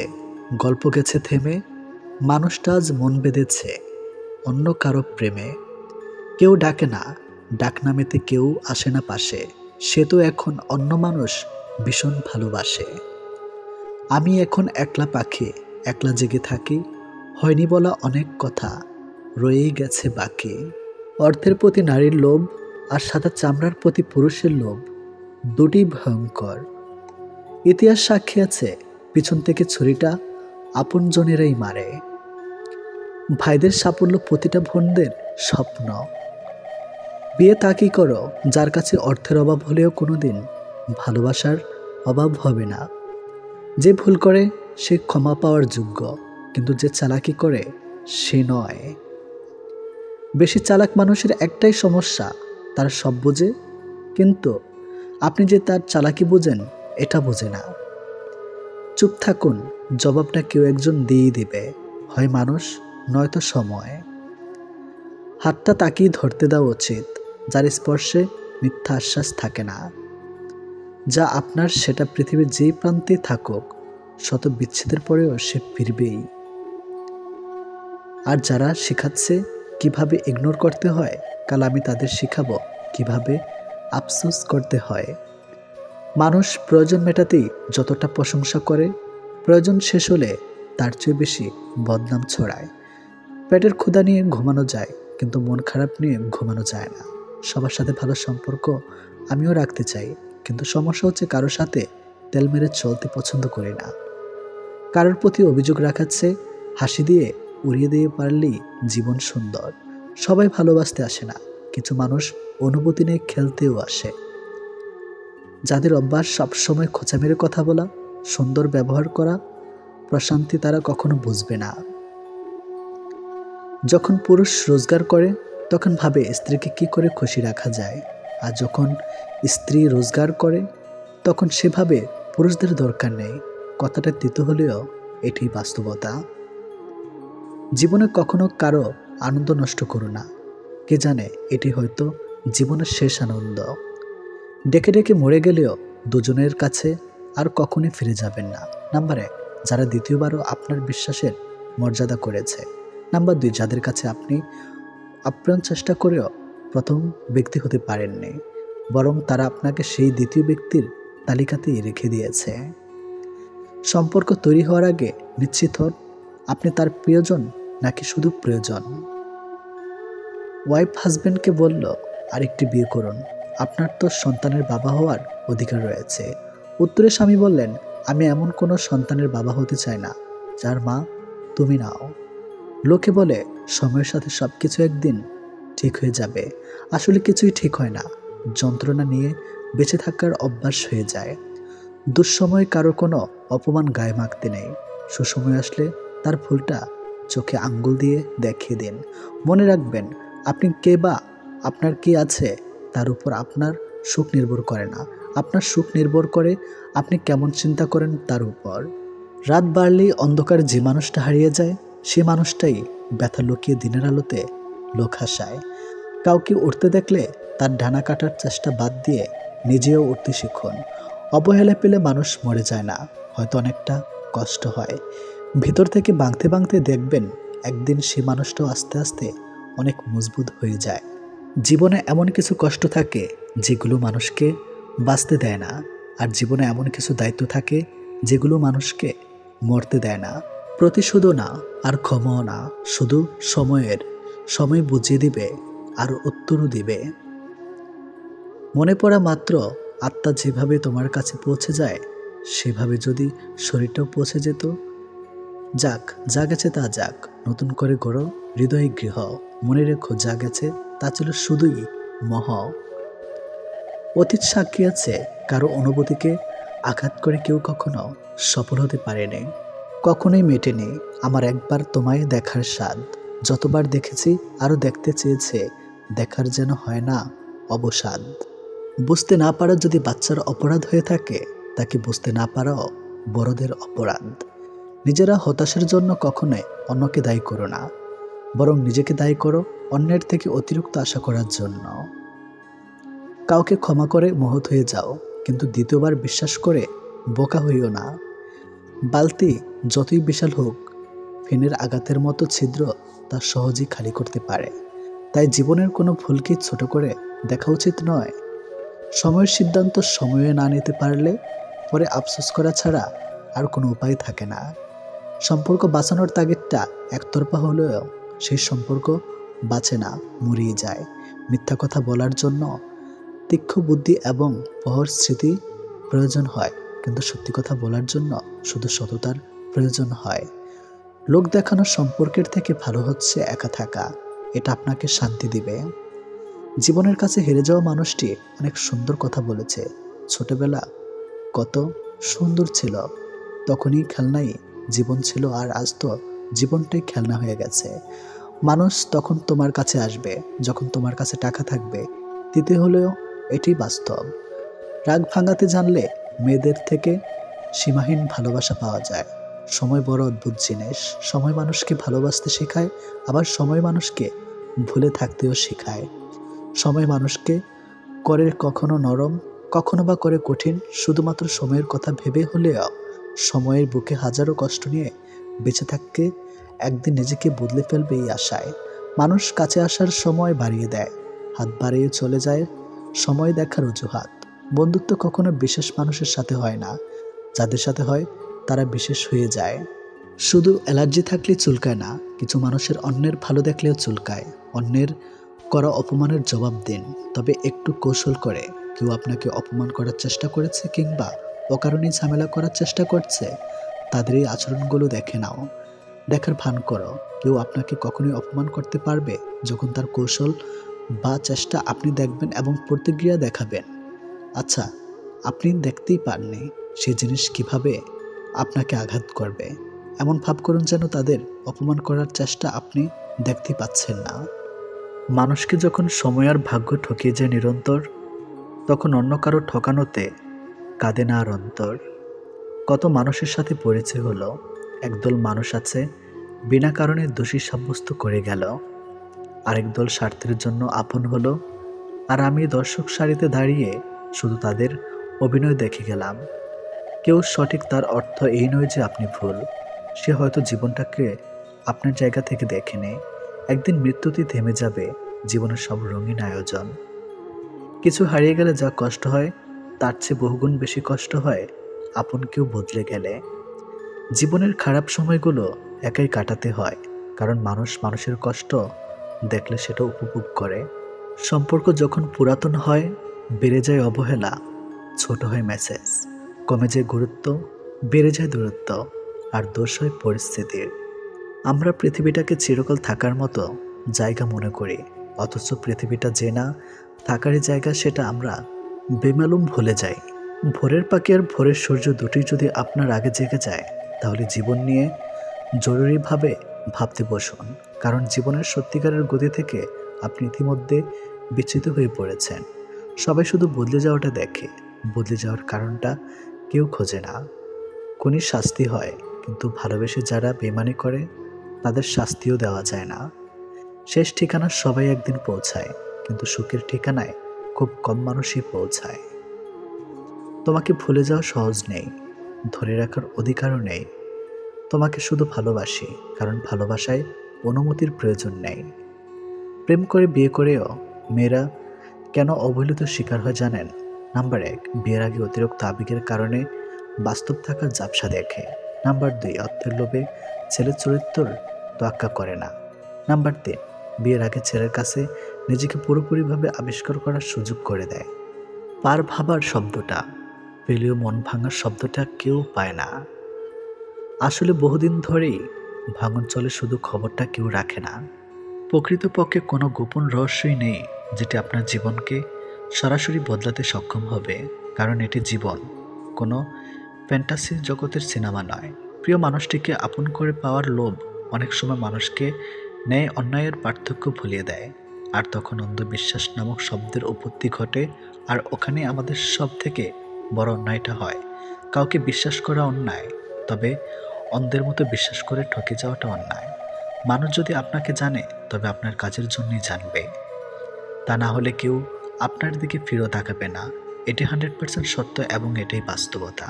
গল্প গেছে থেমে, মানুষটা আজ মন বেঁধেছে অন্য কারো প্রেমে। কেউ ডাকে না, ডাক নামেতে কেউ আসে না পাশে, সে তো এখন অন্য মানুষ ভীষণ ভালোবাসে। আমি এখন একলা পাখি, একলা জেগে থাকি, হয়নি বলা অনেক কথা রয়েই গেছে বাকি। অর্থের প্রতি নারীর লোভ আর সাদা চামড়ার প্রতি পুরুষের লোভ, দুটি ভয়ঙ্কর। ইতিহাস সাক্ষী আছে, পিছন থেকে ছুরিটা আপনজনেরাই মারে। ভাইদের সাফল্য প্রতিটা বোনদের স্বপ্ন। বিয়ে তাকেই করো যার কাছে অর্থের অভাব হলেও কোনোদিন ভালোবাসার অভাব হবে না। যে ভুল করে সে ক্ষমা পাওয়ার যোগ্য, কিন্তু যে চালাকি করে সে নয়। বেশি চালাক মানুষের একটাই সমস্যা, তার সব বোঝে, কিন্তু আপনি যে তার চালাকি বোঝেন এটা বোঝে না। চুপ থাকুন, জবাবটা কেউ একজন দিয়েই দিবে, হয় মানুষ নয়তো সময়। হাতটা তাকেই ধরতে দেওয়া উচিত যার স্পর্শে মিথ্যা আশ্বাস থাকে না। যা আপনার সেটা পৃথিবীর যেই প্রান্তেই থাকুক, শত বিচ্ছেদের পরেও সে ফিরবেই। আর যারা শেখাচ্ছে কিভাবে ইগনোর করতে হয়, কাল আমি তাদের শেখাবো কিভাবে আফসোস করতে হয়। মানুষ প্রয়োজন মেটাতেই যতটা প্রশংসা করে, প্রয়োজন শেষ হলে তার চেয়ে বেশি বদনাম ছড়ায়। পেটের ক্ষুধা নিয়ে ঘুমানো যায়, কিন্তু মন খারাপ নিয়ে ঘুমানো যায় না। সবার সাথে ভালো সম্পর্ক আমিও রাখতে চাই, কিন্তু সমস্যা হচ্ছে কারোর সাথে তেল মেরে চলতে পছন্দ করি না। কারোর প্রতি অভিযোগ রাখাচ্ছে হাসি দিয়ে উড়িয়ে দিয়ে পারলেই জীবন সুন্দর। সবাই ভালোবাসতে আসে না, কিছু মানুষ অনুভূতি নিয়ে খেলতেও আসে। যাদের অভ্যাস সবসময় খোঁচা মেরে কথা বলা, সুন্দর ব্যবহার করা, প্রশান্তি তারা কখনো বুঝবে না। যখন পুরুষ রোজগার করে তখন ভাবে স্ত্রীকে কি করে খুশি রাখা যায়, আর যখন স্ত্রী রোজগার করে তখন সে ভাবে পুরুষদের দরকার নেই। কথাটা তিতো হলেও এটি বাস্তবতা। জীবনে কখনো কারো আনন্দ নষ্ট করো না, কে জানে এটি হয়তো জীবনের শেষ আনন্দ। ডেকে ডেকে মরে গেলেও দুজনের কাছে আর কখনই ফিরে যাবেন না। নাম্বার 1, যারা দ্বিতীয়বারও আপনার বিশ্বাসের মর্যাদা করেছে। নাম্বার 2, যাদের কাছে আপনি আপ্রাণ চেষ্টা করেও প্রথম ব্যক্তি হতে পারেননি, বরং তারা আপনাকে সেই দ্বিতীয় ব্যক্তির তালিকাতেই রেখে দিয়েছে। সম্পর্ক তৈরি হওয়ার আগে নিশ্চিত হন আপনি তার প্রিয়জন নাকি শুধু প্রয়োজন। ওয়াইফ হাজব্যান্ডকে বলল আরেকটি বিয়ে করুন, আপনার তো সন্তানের বাবা হওয়ার অধিকার রয়েছে। উত্তরে স্বামী বললেন, আমি এমন কোনো সন্তানের বাবা হতে চাই না যার মা তুমি নাও। লোকে বলে সময়ের সাথে সব কিছু একদিন ঠিক হয়ে যাবে। আসলে কিছুই ঠিক হয় না। যন্ত্রণা নিয়ে বেঁচে থাকার অভ্যাস হয়ে যায়। দুঃসময়ে কারো কোনো অপমান গায়ে মাখতে নেই। সুসময় আসলে তার ভুলটা চোখে আঙ্গুল দিয়ে দেখিয়ে দিন। মনে রাখবেন, আপনি কে বা আপনার কি আছে তার উপর আপনার সুখ নির্ভর করে না। আপনার সুখ নির্ভর করে আপনি কেমন চিন্তা করেন তার উপর। রাত বাড়লেই অন্ধকার যে মানুষটা হারিয়ে যায়, সে মানুষটাই ব্যথা লুকিয়ে দিনের আলোতে লোক হাসায়। কাউকে উঠতে দেখলে তার ডানা কাটার চেষ্টা বাদ দিয়ে নিজেও উঠতে শিখুন। অবহেলা পেলে মানুষ মরে যায় না, হয়তো অনেকটা কষ্ট হয়। ভিতর থেকে ভাঙতে ভাঙতে দেখবেন একদিন সে মানুষটাও আস্তে আস্তে অনেক মজবুত হয়ে যায়। জীবনে এমন কিছু কষ্ট থাকে যেগুলো মানুষকে বাঁচতে দেয় না, আর জীবনে এমন কিছু দায়িত্ব থাকে যেগুলো মানুষকে মরতে দেয় না। প্রতিশোধও না আর ক্ষমাও না, শুধু সময় বুঝিয়ে দিবে আর উত্তরও দিবে। মনে পড়া মাত্র আত্মা যেভাবে তোমার কাছে পৌঁছে যায়, সেভাবে যদি শরীরটাও পৌঁছে যেত। যাক, যা গেছে তা যাক, নতুন করে গড়ো হৃদয় গৃহ। মনে রেখো, যা গেছে তা ছিল শুধুই মহ। অতীত সাক্ষী আছে, কারো অনুভূতিকে আঘাত করে কেউ কখনো সফল হতে পারেনি, কখনোই মেটেনি আমার একবার তোমায় দেখার স্বাদ। যতবার দেখেছি আরও দেখতে চেয়েছে, দেখার যেন হয় না অবসাদ। বুঝতে না পারা যদি বাচ্চার অপরাধ হয়ে থাকে, তাকে বুঝতে না পারাও বড়দের অপরাধ। নিজেরা হতাশার জন্য কখনোই অন্যকে দায়ী করো না, বরং নিজেকে দায়ী করো অন্যের থেকে অতিরিক্ত আশা করার জন্য। কাউকে ক্ষমা করে মহৎ হয়ে যাও, কিন্তু দ্বিতীয়বার বিশ্বাস করে বোকা হইও না। বালতি যতই বিশাল হোক, ফেনের আঘাতের মতো ছিদ্র তা সহজেই খালি করতে পারে। তাই জীবনের কোনো ভুলকে ছোট করে দেখা উচিত নয়। সময়ের সিদ্ধান্ত সময়ে না নিতে পারলে পরে আফসোস করা ছাড়া আর কোনো উপায় থাকে না। সম্পর্ক বাঁচানোর তাগিদটা একতরফা হলেও সেই সম্পর্ক বাঁচে না, মরিয়ে যায়। মিথ্যা কথা বলার জন্য তীক্ষ্ণ বুদ্ধি এবং প্রহর স্মৃতি প্রয়োজন হয়, কিন্তু সত্যি কথা বলার জন্য শুধু সততার প্রয়োজন হয়। লোক দেখানোর সম্পর্কের থেকে ভালো হচ্ছে একা থাকা, এটা আপনাকে শান্তি দিবে। জীবনের কাছে হেরে যাওয়া মানুষটি অনেক সুন্দর কথা বলেছে, ছোটবেলা কত সুন্দর ছিল, তখনই খেলনাই জীবন ছিল, আর আজ তো জীবনটাই খেলনা হয়ে গেছে। মানুষ তখন তোমার কাছে আসবে যখন তোমার কাছে টাকা থাকবে, দিতে হলেও এটি বাস্তব। রাগ ভাঙাতে জানলে মেয়েদের থেকে সীমাহীন ভালোবাসা পাওয়া যায়। সময় বড় অদ্ভুত জিনিস। সময় মানুষকে ভালোবাসতে শেখায়, আবার সময় মানুষকে ভুলে থাকতেও শেখায়। সময় মানুষকে করে কখনো নরম, কখনো বা করে কঠিন, শুধুমাত্র সময়ের কথা ভেবে হলেও। সময়ের বুকে হাজারো কষ্ট নিয়ে বেঁচে থাকতে একদিন নিজেকে বদলে ফেলবে এই আশায়। মানুষ কাছে আসার সময় বাড়িয়ে দেয়, হাত বাড়িয়ে চলে যায় সময় দেখার অজুহাত। বন্ধুত্ব কখনো বিশেষ মানুষের সাথে হয় না, যাদের সাথে হয় তারা বিশেষ হয়ে যায়। শুধু অ্যালার্জি থাকলে চুলকায় না, কিছু মানুষের অন্যের ভালো দেখলেও চুলকায়। অন্যের করা অপমানের জবাব দিন, তবে একটু কৌশল করে। কেউ আপনাকে অপমান করার চেষ্টা করেছে কিংবা অকারণেই ঝামেলা করার চেষ্টা করছে, তাদের এই আচরণগুলো দেখে নাও, দেখার ভান করো। কেউ আপনাকে কখনোই অপমান করতে পারবে যখন তার কৌশল বা চেষ্টা আপনি দেখবেন এবং প্রতিক্রিয়া দেখাবেন। আচ্ছা, আপনি দেখতেই পাননি সে জিনিস কিভাবে আপনাকে আঘাত করবে, এমন ভাব করুন যেন তাদের অপমান করার চেষ্টা আপনি দেখতে পাচ্ছেন না। মানুষকে যখন সময় আর ভাগ্য ঠকিয়ে যায় নিরন্তর, তখন অন্য কারো ঠকানোতে কাঁদে না আর অন্তর। কত মানুষের সাথে পরিচয় হলো, একদল মানুষ আছে বিনা কারণে দোষী সাব্যস্ত করে গেল, আরেক দল স্বার্থের জন্য আপন হলো, আর আমি দর্শক সারিতে দাঁড়িয়ে শুধু তাদের অভিনয় দেখে গেলাম। কেউ সঠিক, তার অর্থ এই নয় যে আপনি ভুল। সে হয়তো জীবনটাকে আপনার জায়গা থেকে দেখেনি। একদিন মৃত্যুতে থেমে যাবে জীবনের সব রঙিন আয়োজন। কিছু হারিয়ে গেলে যা কষ্ট হয়, তার চেয়ে বহুগুণ বেশি কষ্ট হয় আপন কেউ বদলে গেলে। জীবনের খারাপ সময়গুলো একাই কাটাতে হয়, কারণ মানুষ মানুষের কষ্ট দেখলে সেটা উপভোগ করে। সম্পর্ক যখন পুরাতন হয়, বেড়ে যায় অবহেলা, ছোট হয় মেসেজ, কমে যায় গুরুত্ব, বেড়ে যায় দূরত্ব, আর দোষ হয় পরিস্থিতির। আমরা পৃথিবীটাকে চিরকাল থাকার মতো জায়গা মনে করি, অথচ পৃথিবীটা যে না থাকারই জায়গা সেটা আমরা বেমালুম ভুলে যাই। ভোরের পাখি আর ভোরের সূর্য দুটি যদি আপনার আগে জেগে যায়, তাহলে জীবন নিয়ে জরুরিভাবে ভাবতে বসুন, কারণ জীবনের সত্যিকারের গতি থেকে আপনি ইতিমধ্যে বিচ্যুত হয়ে পড়েছেন। সবাই শুধু বদলে যাওয়াটা দেখে, বদলে যাওয়ার কারণটা কেউ খোঁজে না। খুনির শাস্তি হয়, কিন্তু ভালোবেসে যারা বেইমানি করে তাদের শাস্তিও দেওয়া যায় না। শেষ ঠিকানা সবাই একদিন পৌঁছায়, কিন্তু সুখের ঠিকানায় খুব কম মানুষই পৌঁছায়। তোমাকে ভুলে যাওয়া সহজ নেই, ধরে রাখার অধিকারও নেই। তোমাকে শুধু ভালোবাসি, কারণ ভালোবাসায় অনুমতির প্রয়োজন নেই। প্রেম করে বিয়ে করেও মেয়েরা কেন অবহেলিত শিকার হয় জানেন? নাম্বার 1, বিয়ের আগে অতিরিক্ত আবেগের কারণে বাস্তব থাকার ঝাপসা দেখে। নাম্বার 2, অর্থের লোভে ছেলের চরিত্রের তোয়াক্কা করে না। নাম্বার 3, বিয়ের আগে ছেলের কাছে নিজেকে পুরোপুরিভাবে আবিষ্কার করার সুযোগ করে দেয়। পার ভাবার শব্দটা পেলেও মন ভাঙার শব্দটা কেউ পায় না। আসলে বহুদিন ধরেই ভাঙন চলে, শুধু খবরটা কেউ রাখে না। প্রকৃতপক্ষে কোনো গোপন রহস্যই নেই যেটি আপনার জীবনকে সরাসরি বদলাতে সক্ষম হবে, কারণ এটি জীবন, কোনো ফ্যান্টাসি জগতের সিনেমা নয়। প্রিয় মানুষটিকে আপন করে পাওয়ার লোভ অনেক সময় মানুষকে ন্যায় অন্যায়ের পার্থক্য ভুলিয়ে দেয়, আর তখন অন্ধবিশ্বাস নামক শব্দের উৎপত্তি ঘটে। আর ওখানে আমাদের সব থেকে বড় অন্যায়টা হয়। কাউকে বিশ্বাস করা অন্যায়, তবে অন্ধের মতো বিশ্বাস করে ঠকে যাওয়াটা অন্যায়। মানুষ যদি আপনাকে জানে, তবে আপনার কাজের জন্যই জানবে, তা না হলে কেউ আপনার দিকে ফিরেও তাকাবে না। এটি 100% সত্য এবং এটাই বাস্তবতা।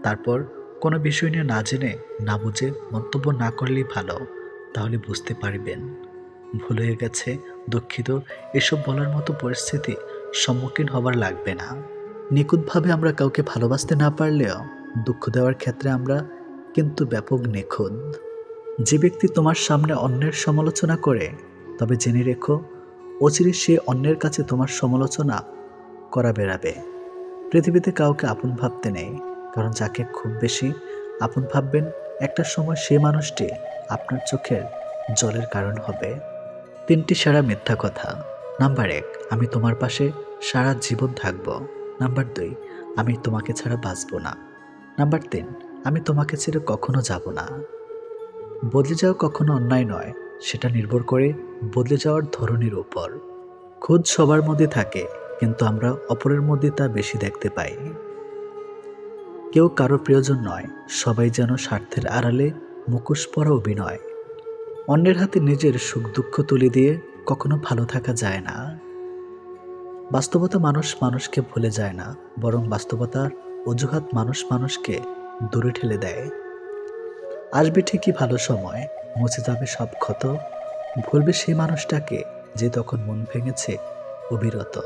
তারপর কোনো বিষয় নিয়ে না জেনে না বুঝে মন্তব্য না করলেই ভালো, তাহলে বুঝতে পারবেন ভুল হয়ে গেছে, দুঃখিত, এসব বলার মতো পরিস্থিতি সম্মুখীন হবার লাগবে না। নিখুঁতভাবে আমরা কাউকে ভালোবাসতে না পারলেও দুঃখ দেওয়ার ক্ষেত্রে আমরা কিন্তু ব্যাপক নিখুঁত। যে ব্যক্তি তোমার সামনে অন্যের সমালোচনা করে, তবে জেনে রেখো অচিরে সে অন্যের কাছে তোমার সমালোচনা করা বেড়াবে। পৃথিবীতে কাউকে আপন ভাবতে নেই, কারণ যাকে খুব বেশি আপন ভাববেন, একটা সময় সে মানুষটি আপনার চোখের জলের কারণ হবে। 3টি সেরা মিথ্যা কথা। নাম্বার 1, আমি তোমার পাশে সারা জীবন থাকব। নাম্বার 2, আমি তোমাকে ছাড়া বাঁচব না। নাম্বার 3, আমি তোমাকে ছেড়ে কখনো যাব না। বদলে যাওয়া কখনো অন্যায় নয়, সেটা নির্ভর করে বদলে যাওয়ার ধরনের উপর। খোঁজ সবার মধ্যে থাকে, কিন্তু আমরা অপরের মধ্যে তা বেশি দেখতে পাই। কেউ কারো প্রিয়জন নয়, সবাই যেন স্বার্থের আড়ালে মুখোশ পরা অভিনয়। অন্যের হাতে নিজের সুখ দুঃখ তুলে দিয়ে কখনো ভালো থাকা যায় না। বাস্তবতা মানুষ মানুষকে ভুলে যায় না, বরং বাস্তবতার অজুহাত মানুষ মানুষকে দূরে ঠেলে দেয়। আসবে ঠিকই ভালো সময়, মুছে যাবে সব ক্ষত, ভুলবে সেই মানুষটাকে যে তখন মন ভেঙেছে অবিরত।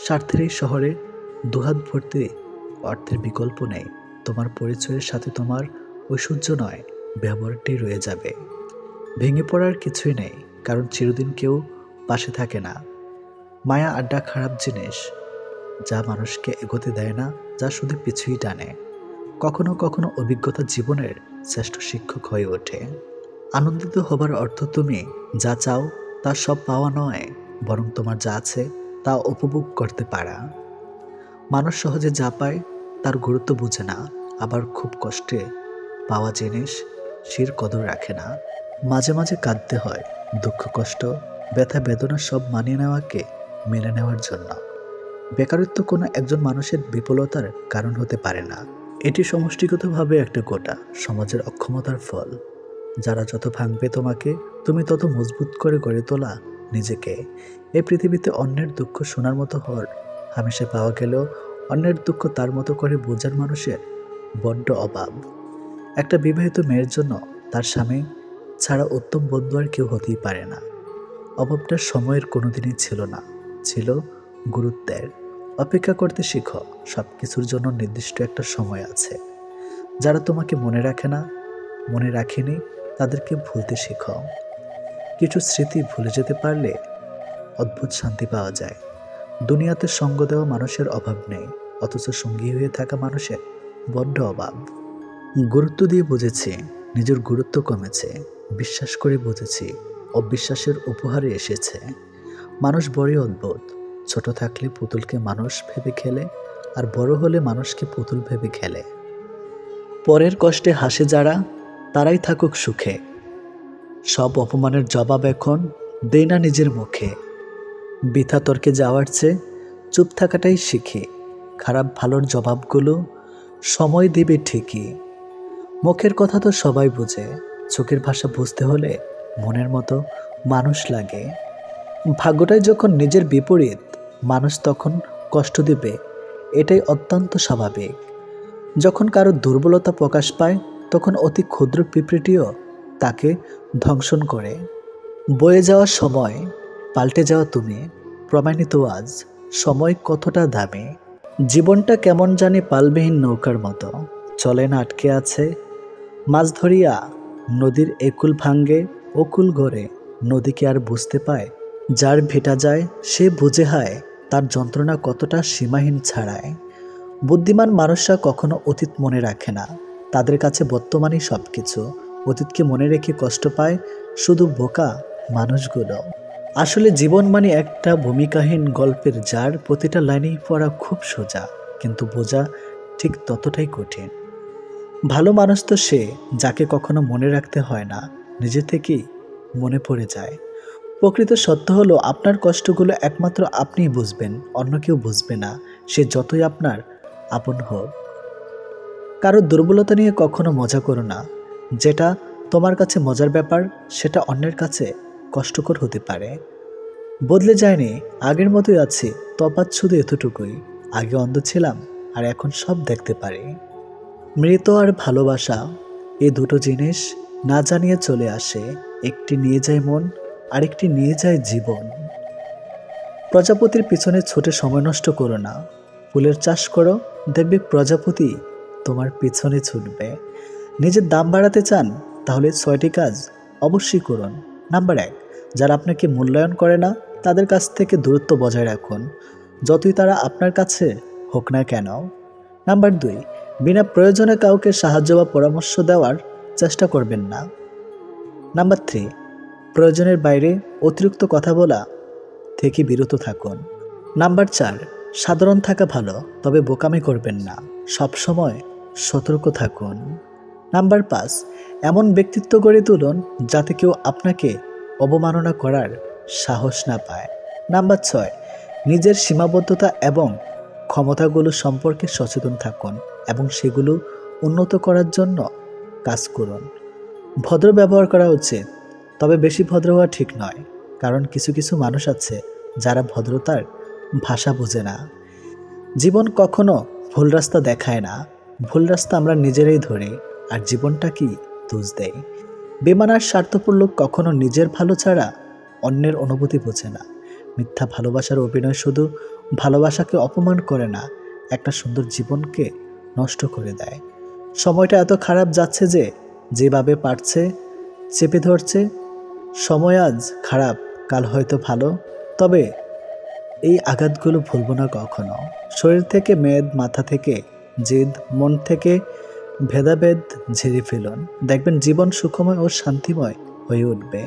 স্বার্থের এই শহরে দুহাত ভর্তি অর্থের বিকল্প নেই। তোমার পরিচয়ের সাথে তোমার ঐশ্বর্য নয়, ব্যবহারটাই রয়ে যাবে। ভেঙে পড়ার কিছুই নেই, কারণ চিরদিন কেউ পাশে থাকে না। মায়া আড্ডা খারাপ জিনিস, যা মানুষকে এগোতে দেয় না, যা শুধু পিছুই টানে। কখনো কখনো অভিজ্ঞতা জীবনের শ্রেষ্ঠ শিক্ষক হয়ে ওঠে। আনন্দিত হবার অর্থ তুমি যা চাও তা সব পাওয়া নয়, বরং তোমার যা আছে তা উপভোগ করতে পারা। মানুষ সহজে যা পায় তার গুরুত্ব বোঝে না, আবার খুব কষ্টে পাওয়া জিনিস শির কদর রাখে না। মাঝে মাঝে কাঁদতে হয়, দুঃখ কষ্ট ব্যথা বেদনা সব মানিয়ে নেওয়াকে মেনে নেওয়ার জন্য। বেকারত্ব কোনো একজন মানুষের বিফলতার কারণ হতে পারে না, এটি সমষ্টিগতভাবে একটা গোটা সমাজের অক্ষমতার ফল। যারা যত ভাঙবে তোমাকে, তুমি তত মজবুত করে গড়ে তোলা নিজেকে। এই পৃথিবীতে অন্যের দুঃখ শোনার মতো হর হামেশা পাওয়া গেলেও অন্যের দুঃখ তার মতো করে বোঝার মানুষের বড্ড অভাব। একটা বিবাহিত মেয়ের জন্য তার স্বামী ছাড়া উত্তম বন্ধু আর কেউ হতেই পারে না। অভাবটা সময়ের কোনোদিনই ছিল না, ছিল গুরুত্বের। অপেক্ষা করতে শিখো, সব কিছুর জন্য নির্দিষ্ট একটা সময় আছে। যারা তোমাকে মনে রাখে না, মনে রাখেনি, তাদেরকে ভুলতে শেখো। কিছু স্মৃতি ভুলে যেতে পারলে অদ্ভুত শান্তি পাওয়া যায়। দুনিয়াতে সঙ্গ দেওয়া মানুষের অভাব নেই, অথচ সঙ্গী হয়ে থাকা মানুষের বড্ড অভাব। গুরুত্ব দিয়ে বুঝেছি নিজের গুরুত্ব কমেছে, বিশ্বাস করে বুঝেছি অবিশ্বাসের উপহারে এসেছে। মানুষ বড়ই অদ্ভুত, ছোট থাকলে পুতুলকে মানুষ ভেবে খেলে, আর বড় হলে মানুষকে পুতুল ভেবে খেলে। পরের কষ্টে হাসে যারা, তারাই থাকুক সুখে। সব অপমানের জবাব এখন দেই না নিজের মুখে। বৃথা তর্কে যাওয়ার চেয়ে চুপ থাকাটাই শিখি। খারাপ ভালোর জবাবগুলো সময় দিবে ঠিকই। মুখের কথা তো সবাই বোঝে, চোখের ভাষা বুঝতে হলে মনের মতো মানুষ লাগে। ভাগ্যটাই যখন নিজের বিপরীত, মানুষ তখন কষ্ট দিবে, এটাই অত্যন্ত স্বাভাবিক। যখন কারো দুর্বলতা প্রকাশ পায়, তখন অতি ক্ষুদ্র পিঁপড়েটিও তাকে ধ্বংসন করে। বয়ে যাওয়া সময়, পাল্টে যাওয়া তুমি, প্রমাণিত আজ সময় কতটা দামি। জীবনটা কেমন জানি পালবিহীন নৌকার মতো, চলে না, আটকে আছে। মাছ ধরিয়া নদীর একুল ভাঙ্গে অকুল গড়ে, নদীকে আর বুঝতে পায় যার ভেটা যায় সে বুঝে হায় তার যন্ত্রণা কতটা সীমাহীন ছাড়ায়। বুদ্ধিমান মানুষরা কখনো অতীত মনে রাখে না, তাদের কাছে বর্তমানই সব কিছু। অতীতকে মনে রেখে কষ্ট পায় শুধু বোকা মানুষগুলো। আসলে জীবন মানে একটা ভূমিকাহীন গল্পের যার প্রতিটা লাইনেই পড়া খুব সোজা, কিন্তু বোঝা ঠিক ততটাই কঠিন। ভালো মানুষ তো সে যাকে কখনো মনে রাখতে হয় না, নিজে থেকেই মনে পড়ে যায়। প্রকৃত সত্য হলো আপনার কষ্টগুলো একমাত্র আপনিই বুঝবেন, অন্য কেউ বুঝবে না, সে যতই আপনার আপন হোক। কারো দুর্বলতা নিয়ে কখনো মজা করো না। যেটা তোমার কাছে মজার ব্যাপার, সেটা অন্যের কাছে কষ্টকর হতে পারে। বদলে যায়নি, আগের মতোই আছি, তফাৎ শুধু এতটুকুই, আগে অন্ধ ছিলাম আর এখন সব দেখতে পারি। মৃত আর ভালোবাসা, এই দুটো জিনিস না জানিয়ে চলে আসে। একটি নিয়ে যায় মন, আরেকটি নিয়ে যায় জীবন। প্রজাপতির পিছনে ছুটে সময় নষ্ট করো না, ফুলের চাষ করো, দেখবে প্রজাপতি তোমার পিছনে ছুটবে। নিজের দাম বাড়াতে চান, তাহলে 6টি কাজ অবশ্যই করুন। নাম্বার 1, যারা আপনাকে মূল্যায়ন করে না তাদের কাছ থেকে দূরত্ব বজায় রাখুন, যতই তারা আপনার কাছে হোক না কেন। নাম্বার 2, বিনা প্রয়োজনে কাউকে সাহায্য বা পরামর্শ দেওয়ার চেষ্টা করবেন না। নাম্বার 3, প্রয়োজনের বাইরে অতিরিক্ত কথা বলা থেকে বিরত থাকুন। নাম্বার 4, সাধারণ থাকা ভালো, তবে বোকামি করবেন না, সবসময় সতর্ক থাকুন। নাম্বার 5, এমন ব্যক্তিত্ব গড়ে তুলুন যাতে কেউ আপনাকে অবমাননা করার সাহস না পায়। নাম্বার 6, নিজের সীমাবদ্ধতা এবং ক্ষমতাগুলো সম্পর্কে সচেতন থাকুন এবং সেগুলো উন্নত করার জন্য কাজ করুন। ভদ্র ব্যবহার করা উচিত, তবে বেশি ভদ্র হওয়া ঠিক নয়, কারণ কিছু কিছু মানুষ আছে যারা ভদ্রতার ভাষা বোঝে না। জীবন কখনো ভুল রাস্তা দেখায় না, ভুল রাস্তা আমরা নিজেরাই ধরি, আর জীবনটা কি দোষ দেয়। বেমান আর স্বার্থপর লোক কখনো নিজের ভালো ছাড়া অন্যের অনুভূতি বোঝে না। মিথ্যা ভালোবাসার অভিনয় শুধু ভালোবাসাকে অপমান করে না, একটা সুন্দর জীবনকে নষ্ট করে দেয়। সময়টা এত খারাপ যাচ্ছে যে যেভাবে পারছে চেপে ধরছে। সময় আজ খারাপ, কাল হয়তো ভালো, তবে এই আঘাতগুলো ভুলব না কখনো। শরীর থেকে মেদ, মাথা থেকে জেদ, মন থেকে ভেদাভেদ ঝেড়ে ফেলুন, দেখবেন জীবন সুখময় ও শান্তিময় হয়ে উঠবে।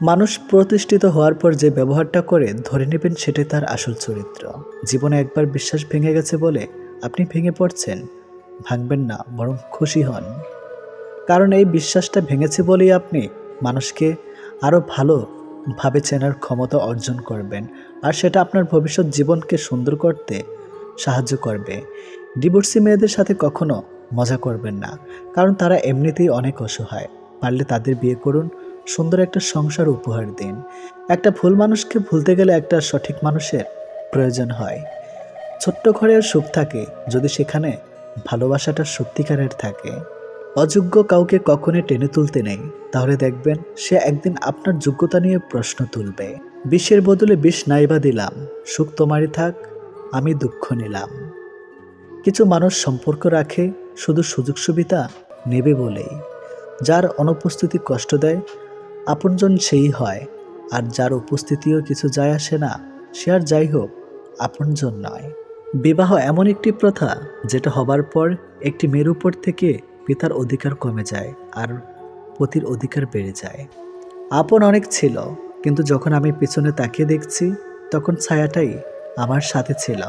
মানুষ প্রতিষ্ঠিত হওয়ার পর যে ব্যবহারটা করে ধরে নেবেন সেটাই তার আসল চরিত্র। জীবনে একবার বিশ্বাস ভেঙে গেছে বলে আপনি ভেঙে পড়ছেন, ভাঙবেন না, বরং খুশি হন। কারণ এই বিশ্বাসটা ভেঙেছে বলেই আপনি মানুষকে আরও ভালোভাবে চেনার ক্ষমতা অর্জন করবেন, আর সেটা আপনার ভবিষ্যৎ জীবনকে সুন্দর করতে সাহায্য করবে। ডিভোর্সি মেয়েদের সাথে কখনো মজা করবেন না, কারণ তারা এমনিতেই অনেক অসহায়। পারলে তাদের বিয়ে করুন, সুন্দর একটা সংসার উপহার দিন। একটা ভুল মানুষকে ভুলতে গেলে একটা সঠিক মানুষের প্রয়োজন হয়। ছোট্ট ঘরের সুখ থাকে যদি সেখানে ভালোবাসাটা সত্যিকারের থাকে। অযোগ্য কাউকে কখনোই টেনে তুলতে নেই, তাহলে দেখবেন সে একদিন আপনার যোগ্যতা নিয়ে প্রশ্ন তুলবে। বিষের বদলে বিষ নাইবা দিলাম, সুখ তোমারই থাক, আমি দুঃখ নিলাম। কিছু মানুষ সম্পর্ক রাখে শুধু সুযোগ সুবিধা নেবে বলেই। যার অনুপস্থিতি কষ্ট দেয় আপনজন সেই হয়, আর যার উপস্থিতিও কিছু যায় আসে না, সে আর যাই হোক আপনজন নয়। বিবাহ এমন একটি প্রথা যেটা হবার পর একটি মেয়ের উপর থেকে পিতার অধিকার কমে যায় আর পতির অধিকার বেড়ে যায়। আপন অনেক ছিল, কিন্তু যখন আমি পিছনে তাকিয়ে দেখছি তখন ছায়াটাই আমার সাথে ছিল।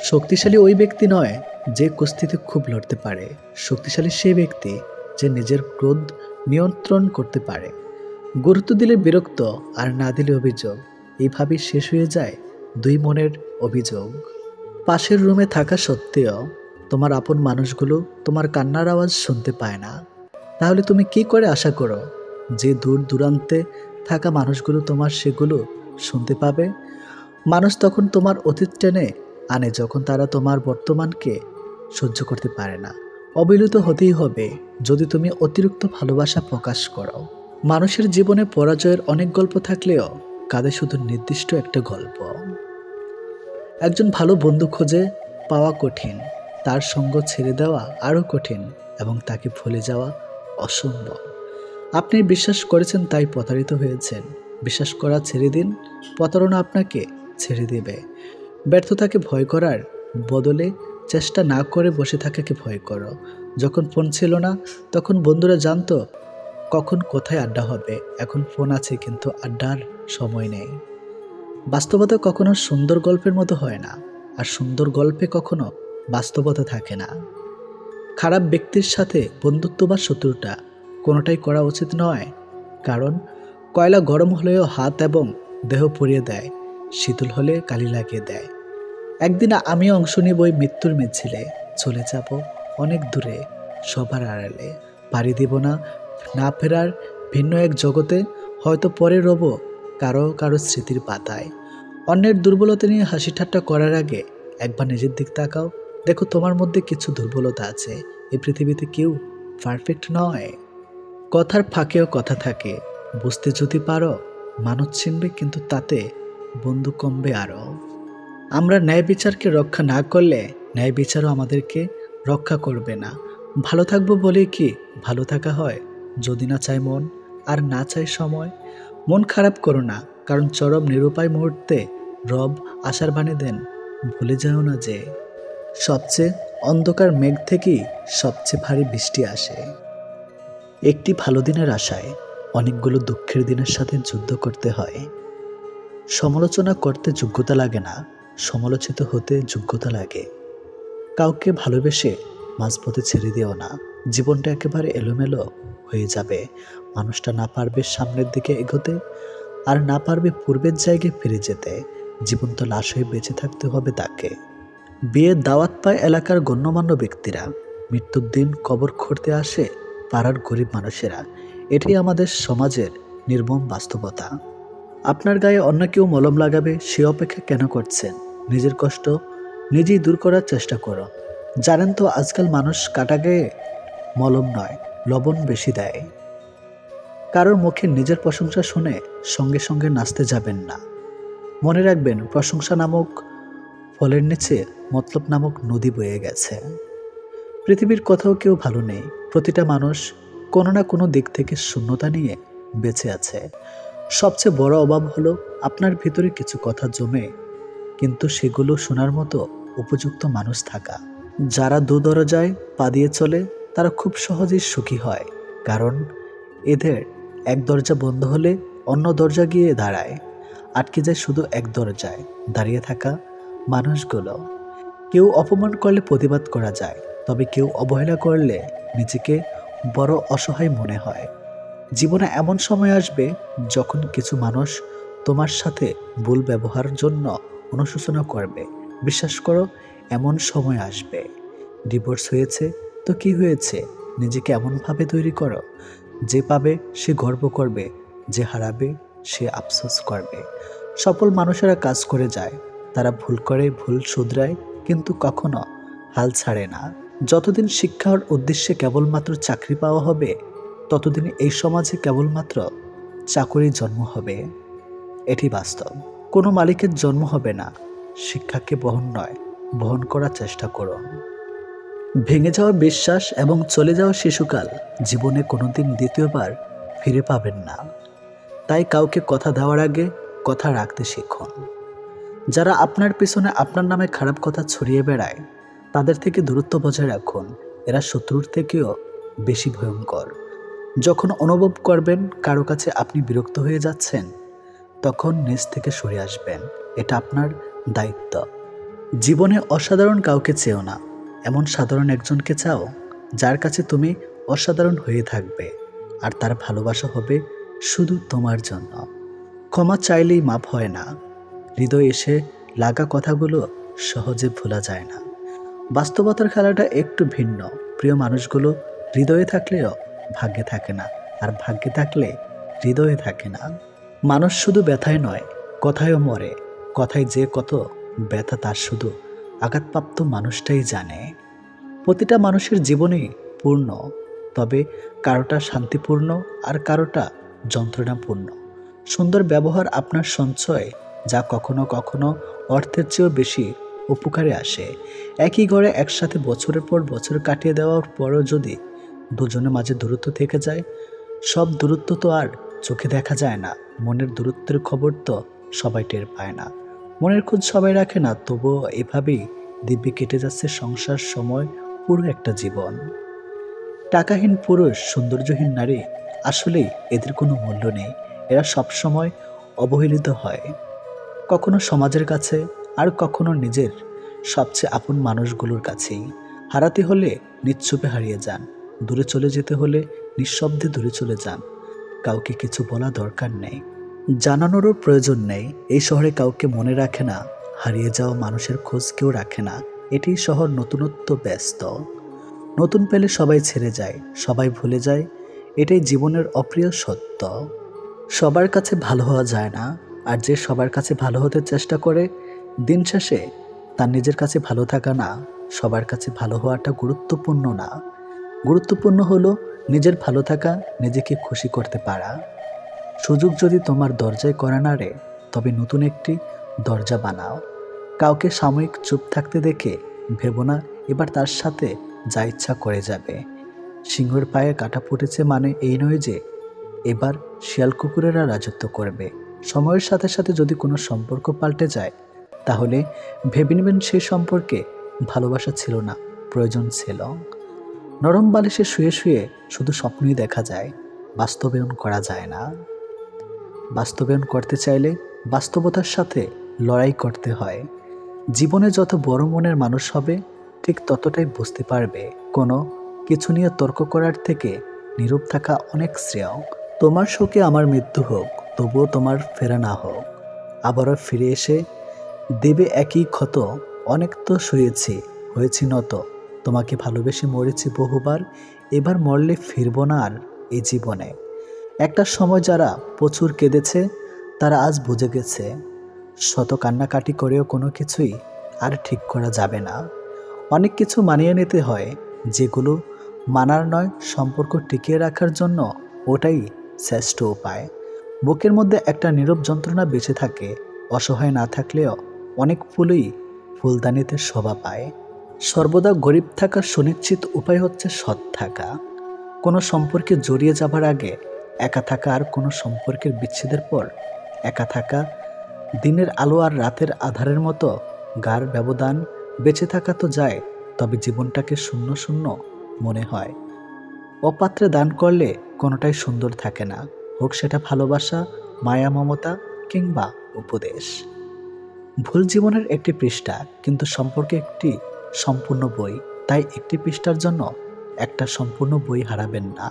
শক্তিশালী ওই ব্যক্তি নয় যে কুস্তিতে খুব লড়তে পারে, শক্তিশালী সেই ব্যক্তি যে নিজের ক্রোধ নিয়ন্ত্রণ করতে পারে। গুরুত্ব দিলে বিরক্ত আর না দিলে অভিযোগ, এইভাবেই শেষ হয়ে যায় দুই মনের অভিযোগ। পাশের রুমে থাকা সত্ত্বেও তোমার আপন মানুষগুলো তোমার কান্নার আওয়াজ শুনতে পায় না। তাহলে তুমি কি করে আশা করো যে দূর দূরান্তে থাকা মানুষগুলো তোমার সেগুলো শুনতে পাবে? মানুষ তখন তোমার অতীত টেনে আনে যখন তারা তোমার বর্তমানকে সহ্য করতে পারে না। অবিরত হতেই হবে যদি তুমি অতিরিক্ত ভালোবাসা প্রকাশ করো। মানুষের জীবনে পরাজয়ের অনেক গল্প থাকলেও কাঁধে শুধু নির্দিষ্ট একটা গল্প। একজন ভালো বন্ধু খুঁজে পাওয়া কঠিন, তার সঙ্গ ছেড়ে দেওয়া আরও কঠিন, এবং তাকে ভুলে যাওয়া অসম্ভব। আপনি বিশ্বাস করেছেন তাই প্রতারিত হয়েছেন। বিশ্বাস করা ছেড়ে দিন, প্রতারণা আপনাকে ছেড়ে দেবে। ব্যর্থতাকে ভয় করার বদলে চেষ্টা না করে বসে থাকাকে ভয় করো। যখন ফোন ছিল না তখন বন্ধুরা জানতো কখন কোথায় আড্ডা হবে। এখন ফোন আছে কিন্তু আড্ডার সময় নেই। বাস্তবতা কখনো সুন্দর গল্পের মতো হয় না, আর সুন্দর গল্পে কখনো বাস্তবতা থাকে না। খারাপ ব্যক্তির সাথে বন্ধুত্ব বা শত্রুতা কোনোটাই করা উচিত নয়, কারণ কয়লা গরম হলেও হাত এবং দেহ পুড়িয়ে দেয়, শীতল হলে কালি লাগিয়ে দেয়। একদিন আমি অংশ নিব ওই মৃত্যুর মিছিলে, চলে যাব অনেক দূরে, সবার আড়ালে। পাড়ি দিব না না ফেরার ভিন্ন এক জগতে, হয়তো পরে রব কারো কারো স্মৃতির পাতায়। অন্যের দুর্বলতা নিয়ে হাসি ঠাট্টা করার আগে একবার নিজের দিক তাকাও, দেখো তোমার মধ্যে কিছু দুর্বলতা আছে। এই পৃথিবীতে কেউ পারফেক্ট নয়। কথার ফাঁকেও কথা থাকে, বুঝতে যদি পারো মানুষ চিনবে, কিন্তু তাতে বন্ধু কমবে আরও। আমরা ন্যায় বিচারকে রক্ষা না করলে ন্যায় বিচারও আমাদেরকে রক্ষা করবে না। ভালো থাকবো বলে কি ভালো থাকা হয়? যদি না চায় মন আর না চায় সময়। মন খারাপ করো না, কারণ চরম নিরুপায় মুহূর্তে রব আশার বাণী দেন, ভুলে যাও না যে সবচেয়ে অন্ধকার মেঘ থেকেই সবচেয়ে ভারী বৃষ্টি আসে। একটি ভালো দিনের আশায় অনেকগুলো দুঃখের দিনের সাথে যুদ্ধ করতে হয়। সমালোচনা করতে যোগ্যতা লাগে না, সমালোচিত হতে যোগ্যতা লাগে। কাউকে ভালোবেসে মাঝপথে ছেড়ে দিও না, জীবনটা একেবারে এলোমেলো হয়ে যাবে। মানুষটা না পারবে সামনের দিকে এগোতে, আর না পারবে পূর্বের জায়গায় ফিরে যেতে। জীবন তো লাশ হয়ে বেঁচে থাকতে হবে তাকে। বিয়ের দাওয়াত পায় এলাকার গণ্যমান্য ব্যক্তিরা, মৃত্যুর দিন কবর খুঁড়তে আসে পাড়ার গরিব মানুষেরা। এটাই আমাদের সমাজের নির্মম বাস্তবতা। আপনার গায়ে অন্য কেউ মলম লাগাবে সে অপেক্ষা কেন করছেন? নিজের কষ্ট নিজেই দূর করার চেষ্টা করো। জানেন তো আজকাল মানুষ কাটা গায়ে মলম নয়, লবণ বেশি দেয়। কারোর মুখে নিজের প্রশংসা শুনে সঙ্গে সঙ্গে নাচতে যাবেন না। মনে রাখবেন, প্রশংসা নামক ফলের নিচে মতলব নামক নদী বয়ে গেছে। পৃথিবীর কোথাও কেউ ভালো নেই, প্রতিটা মানুষ কোনো না কোনো দিক থেকে শূন্যতা নিয়ে বেঁচে আছে। সবচেয়ে বড় অভাব হলো আপনার ভিতরে কিছু কথা জমে কিন্তু সেগুলো শোনার মতো উপযুক্ত মানুষ থাকা। যারা দু দরজায় পা দিয়ে চলে তারা খুব সহজেই সুখী হয়, কারণ এদের এক দরজা বন্ধ হলে অন্য দরজা গিয়ে দাঁড়ায়। আটকে যায় শুধু এক দরজায় দাঁড়িয়ে থাকা মানুষগুলো। কেউ অপমান করলে প্রতিবাদ করা যায়, তবে কেউ অবহেলা করলে নিজেকে বড় অসহায় মনে হয়। জীবনে এমন সময় আসবে যখন কিছু মানুষ তোমার সাথে ভুল ব্যবহারের জন্য অনুশোচনা করবে। বিশ্বাস করো, এমন সময় আসবে। ডিভোর্স হয়েছে তো কি হয়েছে, নিজেকে এমনভাবে তৈরি করো যে পাবে সে গর্ব করবে, যে হারাবে সে আফসোস করবে। সফল মানুষেরা কাজ করে যায়, তারা ভুল করে, ভুল শুধরায়, কিন্তু কখনো হাল ছাড়ে না। যতদিন শিক্ষার উদ্দেশ্যে কেবলমাত্র চাকরি পাওয়া হবে ততদিন এই সমাজে কেবলমাত্র চাকরির জন্ম হবে। এটি বাস্তব। কোনো মালিকের জন্ম হবে না। শিক্ষাকে বহন করার চেষ্টা করুন। ভেঙে যাওয়া বিশ্বাস এবং চলে যাওয়া শিশুকাল জীবনে কোনোদিন দ্বিতীয়বার ফিরে পাবেন না। তাই কাউকে কথা দেওয়ার আগে কথা রাখতে শিখুন। যারা আপনার পিছনে আপনার নামে খারাপ কথা ছড়িয়ে বেড়ায় তাদের থেকে দূরত্ব বজায় রাখুন। এরা শত্রুর থেকেও বেশি ভয়ঙ্কর। যখন অনুভব করবেন কারো কাছে আপনি বিরক্ত হয়ে যাচ্ছেন, তখন নিজ থেকে সরে আসবেন। এটা আপনার দায়িত্ব। জীবনে অসাধারণ কাউকে চেও না, এমন সাধারণ একজনকে চাও যার কাছে তুমি অসাধারণ হয়ে থাকবে, আর তার ভালোবাসা হবে শুধু তোমার জন্য। ক্ষমা চাইলেই মাপ হয় না। হৃদয় এসে লাগা কথাগুলো সহজে ভোলা যায় না। বাস্তবতার খেলাটা একটু ভিন্ন। প্রিয় মানুষগুলো হৃদয়ে থাকলেও ভাগ্যে থাকে না, আর ভাগ্যে থাকলে হৃদয়ে থাকে না। মানুষ শুধু ব্যথায় নয়, কথায়ও মরে। কথায় যে কত ব্যথা তার শুধু আঘাতপ্রাপ্ত মানুষটাই জানে। প্রতিটা মানুষের জীবনই পূর্ণ, তবে কারোটা শান্তিপূর্ণ আর কারোটা যন্ত্রণাপূর্ণ। সুন্দর ব্যবহার আপনার সঞ্চয়, যা কখনো কখনো অর্থের চেয়েও বেশি উপকারে আসে। একই ঘরে একসাথে বছরের পর বছর কাটিয়ে দেওয়ার পরও যদি দুজনের মাঝে দূরত্ব থেকে যায়, সব দূরত্ব তো আর চোখে দেখা যায় না। মনের দূরত্বের খবর তো সবাই টের পায় না। মনের খোঁজ সবাই রাখে না, তবুও এভাবেই দিব্যি কেটে যাচ্ছে সংসার, সময়, পুরো একটা জীবন। টাকাহীন পুরুষ, সৌন্দর্যহীন নারী, আসলেই এদের কোনো মূল্য নেই। এরা সবসময় অবহেলিত হয়, কখনো সমাজের কাছে, আর কখনো নিজের সবচেয়ে আপন মানুষগুলোর কাছেই। হারাতে হলে নিশ্চুপে হারিয়ে যান, দূরে চলে যেতে হলে নিঃশব্দে দূরে চলে যান। কাউকে কিছু বলা দরকার নেই, জানানোরও প্রয়োজন নেই। এই শহরে কাউকে মনে রাখে না, হারিয়ে যাওয়া মানুষের খোঁজ কেউ রাখে না। এটি শহর নতুনত্ব ব্যস্ত। নতুন পেলে সবাই ছেড়ে যায়, সবাই ভুলে যায়। এটাই জীবনের অপ্রিয় সত্য। সবার কাছে ভালো হওয়া যায় না, আর যে সবার কাছে ভালো হতে চেষ্টা করে, দিন শেষে তার নিজের কাছে ভালো থাকা না। সবার কাছে ভালো হওয়াটা গুরুত্বপূর্ণ না, গুরুত্বপূর্ণ হলো নিজের ভালো থাকা, নিজেকে খুশি করতে পারা। সুযোগ যদি তোমার দরজায় করা নাড়ে, তবে নতুন একটি দরজা বানাও। কাউকে সাময়িক চুপ থাকতে দেখে ভেবো না এবার তার সাথে যা ইচ্ছা করে যাবে। সিংহের পায়ে কাটা ফুটেছে মানে এই নয় যে এবার শিয়াল কুকুরেরা রাজত্ব করবে। সময়ের সাথে সাথে যদি কোনো সম্পর্ক পাল্টে যায়, তাহলে ভেবে নেবেন সেই সম্পর্কে ভালোবাসা ছিল না, প্রয়োজন ছিল। নরম বালিশে শুয়ে শুয়ে শুধু স্বপ্নই দেখা যায়, বাস্তবায়ন করা যায় না। বাস্তবায়ন করতে চাইলে বাস্তবতার সাথে লড়াই করতে হয়। জীবনে যত বড় মনের মানুষ হবে, ঠিক ততটাই বুঝতে পারবে কোনো কিছু নিয়ে তর্ক করার থেকে নীরব থাকা অনেক শ্রেয়। তোমার শোকে আমার মৃত্যু হোক, তবুও তোমার ফেরা না হোক। আবারও ফিরে এসে দেবে একই ক্ষত। অনেক তো শুয়েছি, হয়েছি নত, তোমাকে ভালোবেসে মরেছি বহুবার। এবার মরলে ফিরব না আর এই জীবনে। একটা সময় যারা প্রচুর কেঁদেছে, তারা আজ বুঝে গেছে শত কান্নাকাটি করেও কোনো কিছুই আর ঠিক করা যাবে না। অনেক কিছু মানিয়ে নিতে হয়, যেগুলো মানার নয়, সম্পর্ক টিকিয়ে রাখার জন্য ওটাই শ্রেষ্ঠ উপায়। বুকের মধ্যে একটা নীরব যন্ত্রণা বেঁচে থাকে, অসহায় না থাকলেও অনেক ফুলই ফুলদানিতে শোভা পায়। সর্বদা গরিব থাকার সুনিশ্চিত উপায় হচ্ছে সৎ থাকা। কোনো সম্পর্কে জড়িয়ে যাবার আগে একা থাকা, আর কোনো সম্পর্কের বিচ্ছেদের পর একা থাকা। দিনের আলো আর রাতের আধারের মতো গাঢ় ব্যবধান। বেঁচে থাকা তো যায়, তবে জীবনটাকে শূন্য শূন্য মনে হয়। অপাত্রে দান করলে কোনোটাই সুন্দর থাকে না, হোক সেটা ভালোবাসা, মায়া, মমতা কিংবা উপদেশ। ভুল জীবনের একটি পৃষ্ঠা, কিন্তু সম্পর্কে একটি সম্পূর্ণ বই। তাই একটি পৃষ্ঠার জন্য একটা সম্পূর্ণ বই হারাবেন না।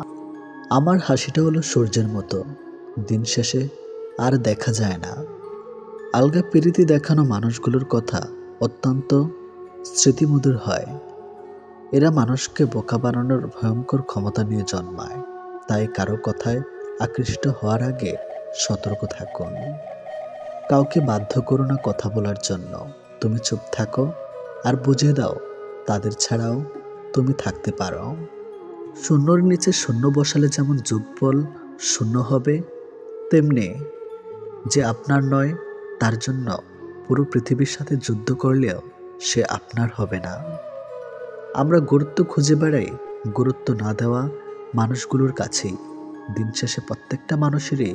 আমার হাসিটা হলো সূর্যের মতো, দিন শেষে আর দেখা যায় না। আলগা প্রীতি দেখানো মানুষগুলোর কথা অত্যন্ত স্মৃতিমধুর হয়। এরা মানুষকে বোকা বানানোর ভয়ঙ্কর ক্ষমতা নিয়ে জন্মায়। তাই কারো কথায় আকৃষ্ট হওয়ার আগে সতর্ক থাকুন। কাউকে বাধ্য করো না কথা বলার জন্য। তুমি চুপ থাকো আর বুঝিয়ে দাও তাদের ছাড়াও তুমি থাকতে পারো। শূন্যর নিচে শূন্য বসালে যেমন যুগপল শূন্য হবে, তেমনি যে আপনার নয় তার জন্য পুরো পৃথিবীর সাথে যুদ্ধ করলেও সে আপনার হবে না। আমরা গুরুত্ব খুঁজে বেড়াই গুরুত্ব না দেওয়া মানুষগুলোর কাছেই। দিন শেষে প্রত্যেকটা মানুষেরই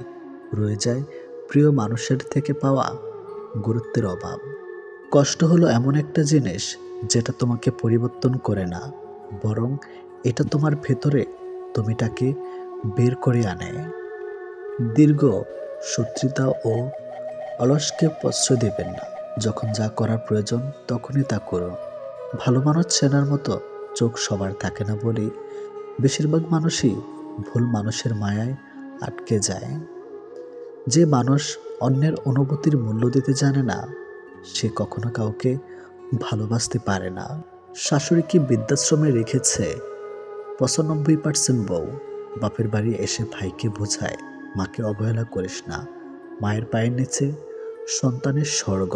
রয়ে যায় প্রিয় মানুষের থেকে পাওয়া গুরুত্বের অভাব। কষ্ট হলো এমন একটা জিনিস যেটা তোমাকে পরিবর্তন করে না, বরং এটা তোমার ভেতরে তুমিটাকে বের করে আনে। দীর্ঘ শত্রুতা ও অলসকে প্রশ্রয় দেবেন না। যখন যা করার প্রয়োজন তখনই তা করুন। ভালো মানুষ চেনার মতো চোখ সবার থাকে না বলেই বেশিরভাগ মানুষই ভুল মানুষের মায়ায় আটকে যায়। যে মানুষ অন্যের অনুভূতির মূল্য দিতে জানে না, সে কখনো কাউকে ভালোবাসতে পারে না। শাশুড়িকে বৃদ্ধাশ্রমে রেখেছে 95% বউ। বাপের বাড়ি এসে ভাইকে বোঝায়, মাকে অবহেলা করিস না, মায়ের পায়ের নিচে সন্তানের স্বর্গ।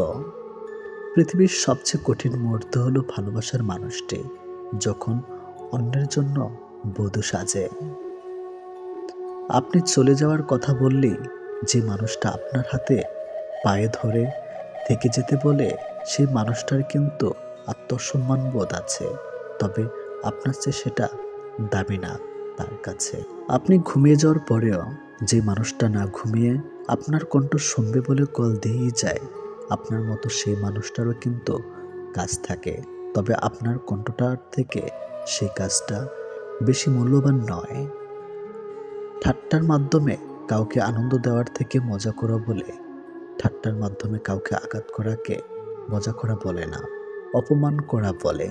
পৃথিবীর সবচেয়ে কঠিন মুহূর্ত হলো ভালোবাসার মানুষটি যখন অন্যের জন্য বধূ সাজে। আপনি চলে যাওয়ার কথা বললেই যে মানুষটা আপনার হাতে পায়ে ধরে থেকে যেতে বলে, সেই মানুষটার কিন্তু আত্মসম্মান বোধ আছে, তবে আপনার চেয়ে সেটা দাবি না তার কাছে। আপনি ঘুমিয়ে যাওয়ার পরেও যে মানুষটা না ঘুমিয়ে আপনার কণ্ঠ শুনবে বলে কল দিয়েই যায়, আপনার মতো সেই মানুষটারও কিন্তু কাজ থাকে, তবে আপনার কণ্ঠটার থেকে সেই কাজটা বেশি মূল্যবান নয়। ঠাট্টার মাধ্যমে কাউকে আনন্দ দেওয়ার থেকে মজা করা বলে, ঠাট্টার মাধ্যমে কাউকে আঘাত করাকে মজা করা বলে না, অপমান করা বলে।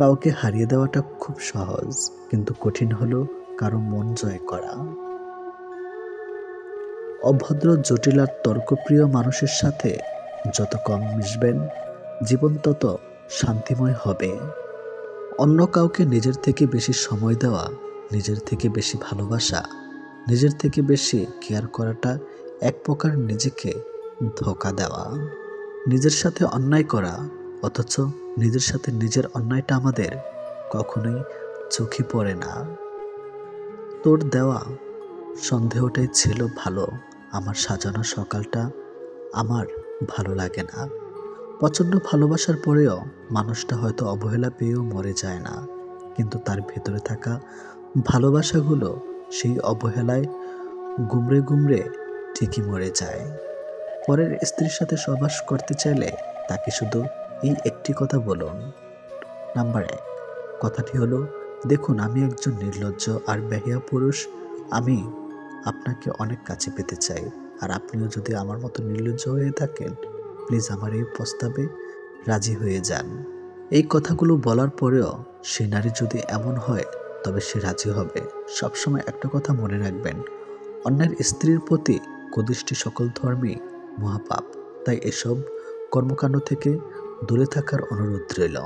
কাউকে হারিয়ে দেওয়াটা খুব সহজ, কিন্তু কঠিন হলো কারো মন জয় করা। অভদ্র, জটিল আর তর্কপ্রিয় মানুষের সাথে যত কম মিশবেন, জীবন তত শান্তিময় হবে। অন্য কাউকে নিজের থেকে বেশি সময় দেওয়া, নিজের থেকে বেশি ভালোবাসা, নিজের থেকে বেশি কেয়ার করাটা এক প্রকার নিজেকে ধোঁকা দেওয়া। নিজের সাথে অন্যায় করা, অথচ নিজের সাথে নিজের অন্যায়টা আমাদের কখনোই চোখে পড়ে না। তোর দেওয়া সন্দেহটাই ছিল ভালো, আমার সাজানো সকালটা আমার ভালো লাগে না। প্রচণ্ড ভালোবাসার পরেও মানুষটা হয়তো অবহেলা পেয়েও মরে যায় না, কিন্তু তার ভেতরে থাকা ভালোবাসাগুলো সেই অবহেলায় গুমড়ে গুমড়ে ঠিকই মরে যায়। পরের স্ত্রীর সাথে সহবাস করতে চাইলে তাকে শুধু এই একটি কথা বলুন। নাম্বার 1 কথাটি হলো, দেখুন আমি একজন নির্লজ্জ আর বেহিয়া পুরুষ, আমি আপনাকে অনেক কাছে পেতে চাই, আর আপনিও যদি আমার মতো নির্লজ্জ হয়ে থাকেন, প্লিজ আমার এই প্রস্তাবে রাজি হয়ে যান। এই কথাগুলো বলার পরেও সে নারী যদি এমন হয়, তবে সে রাজি হবে। সবসময় একটা কথা মনে রাখবেন, অন্যের স্ত্রীর প্রতি কুদৃষ্টি সকল ধর্মেই মহাপাপ, তাই এসব কর্মকাণ্ড থেকে দূরে থাকার অনুরোধ রইল।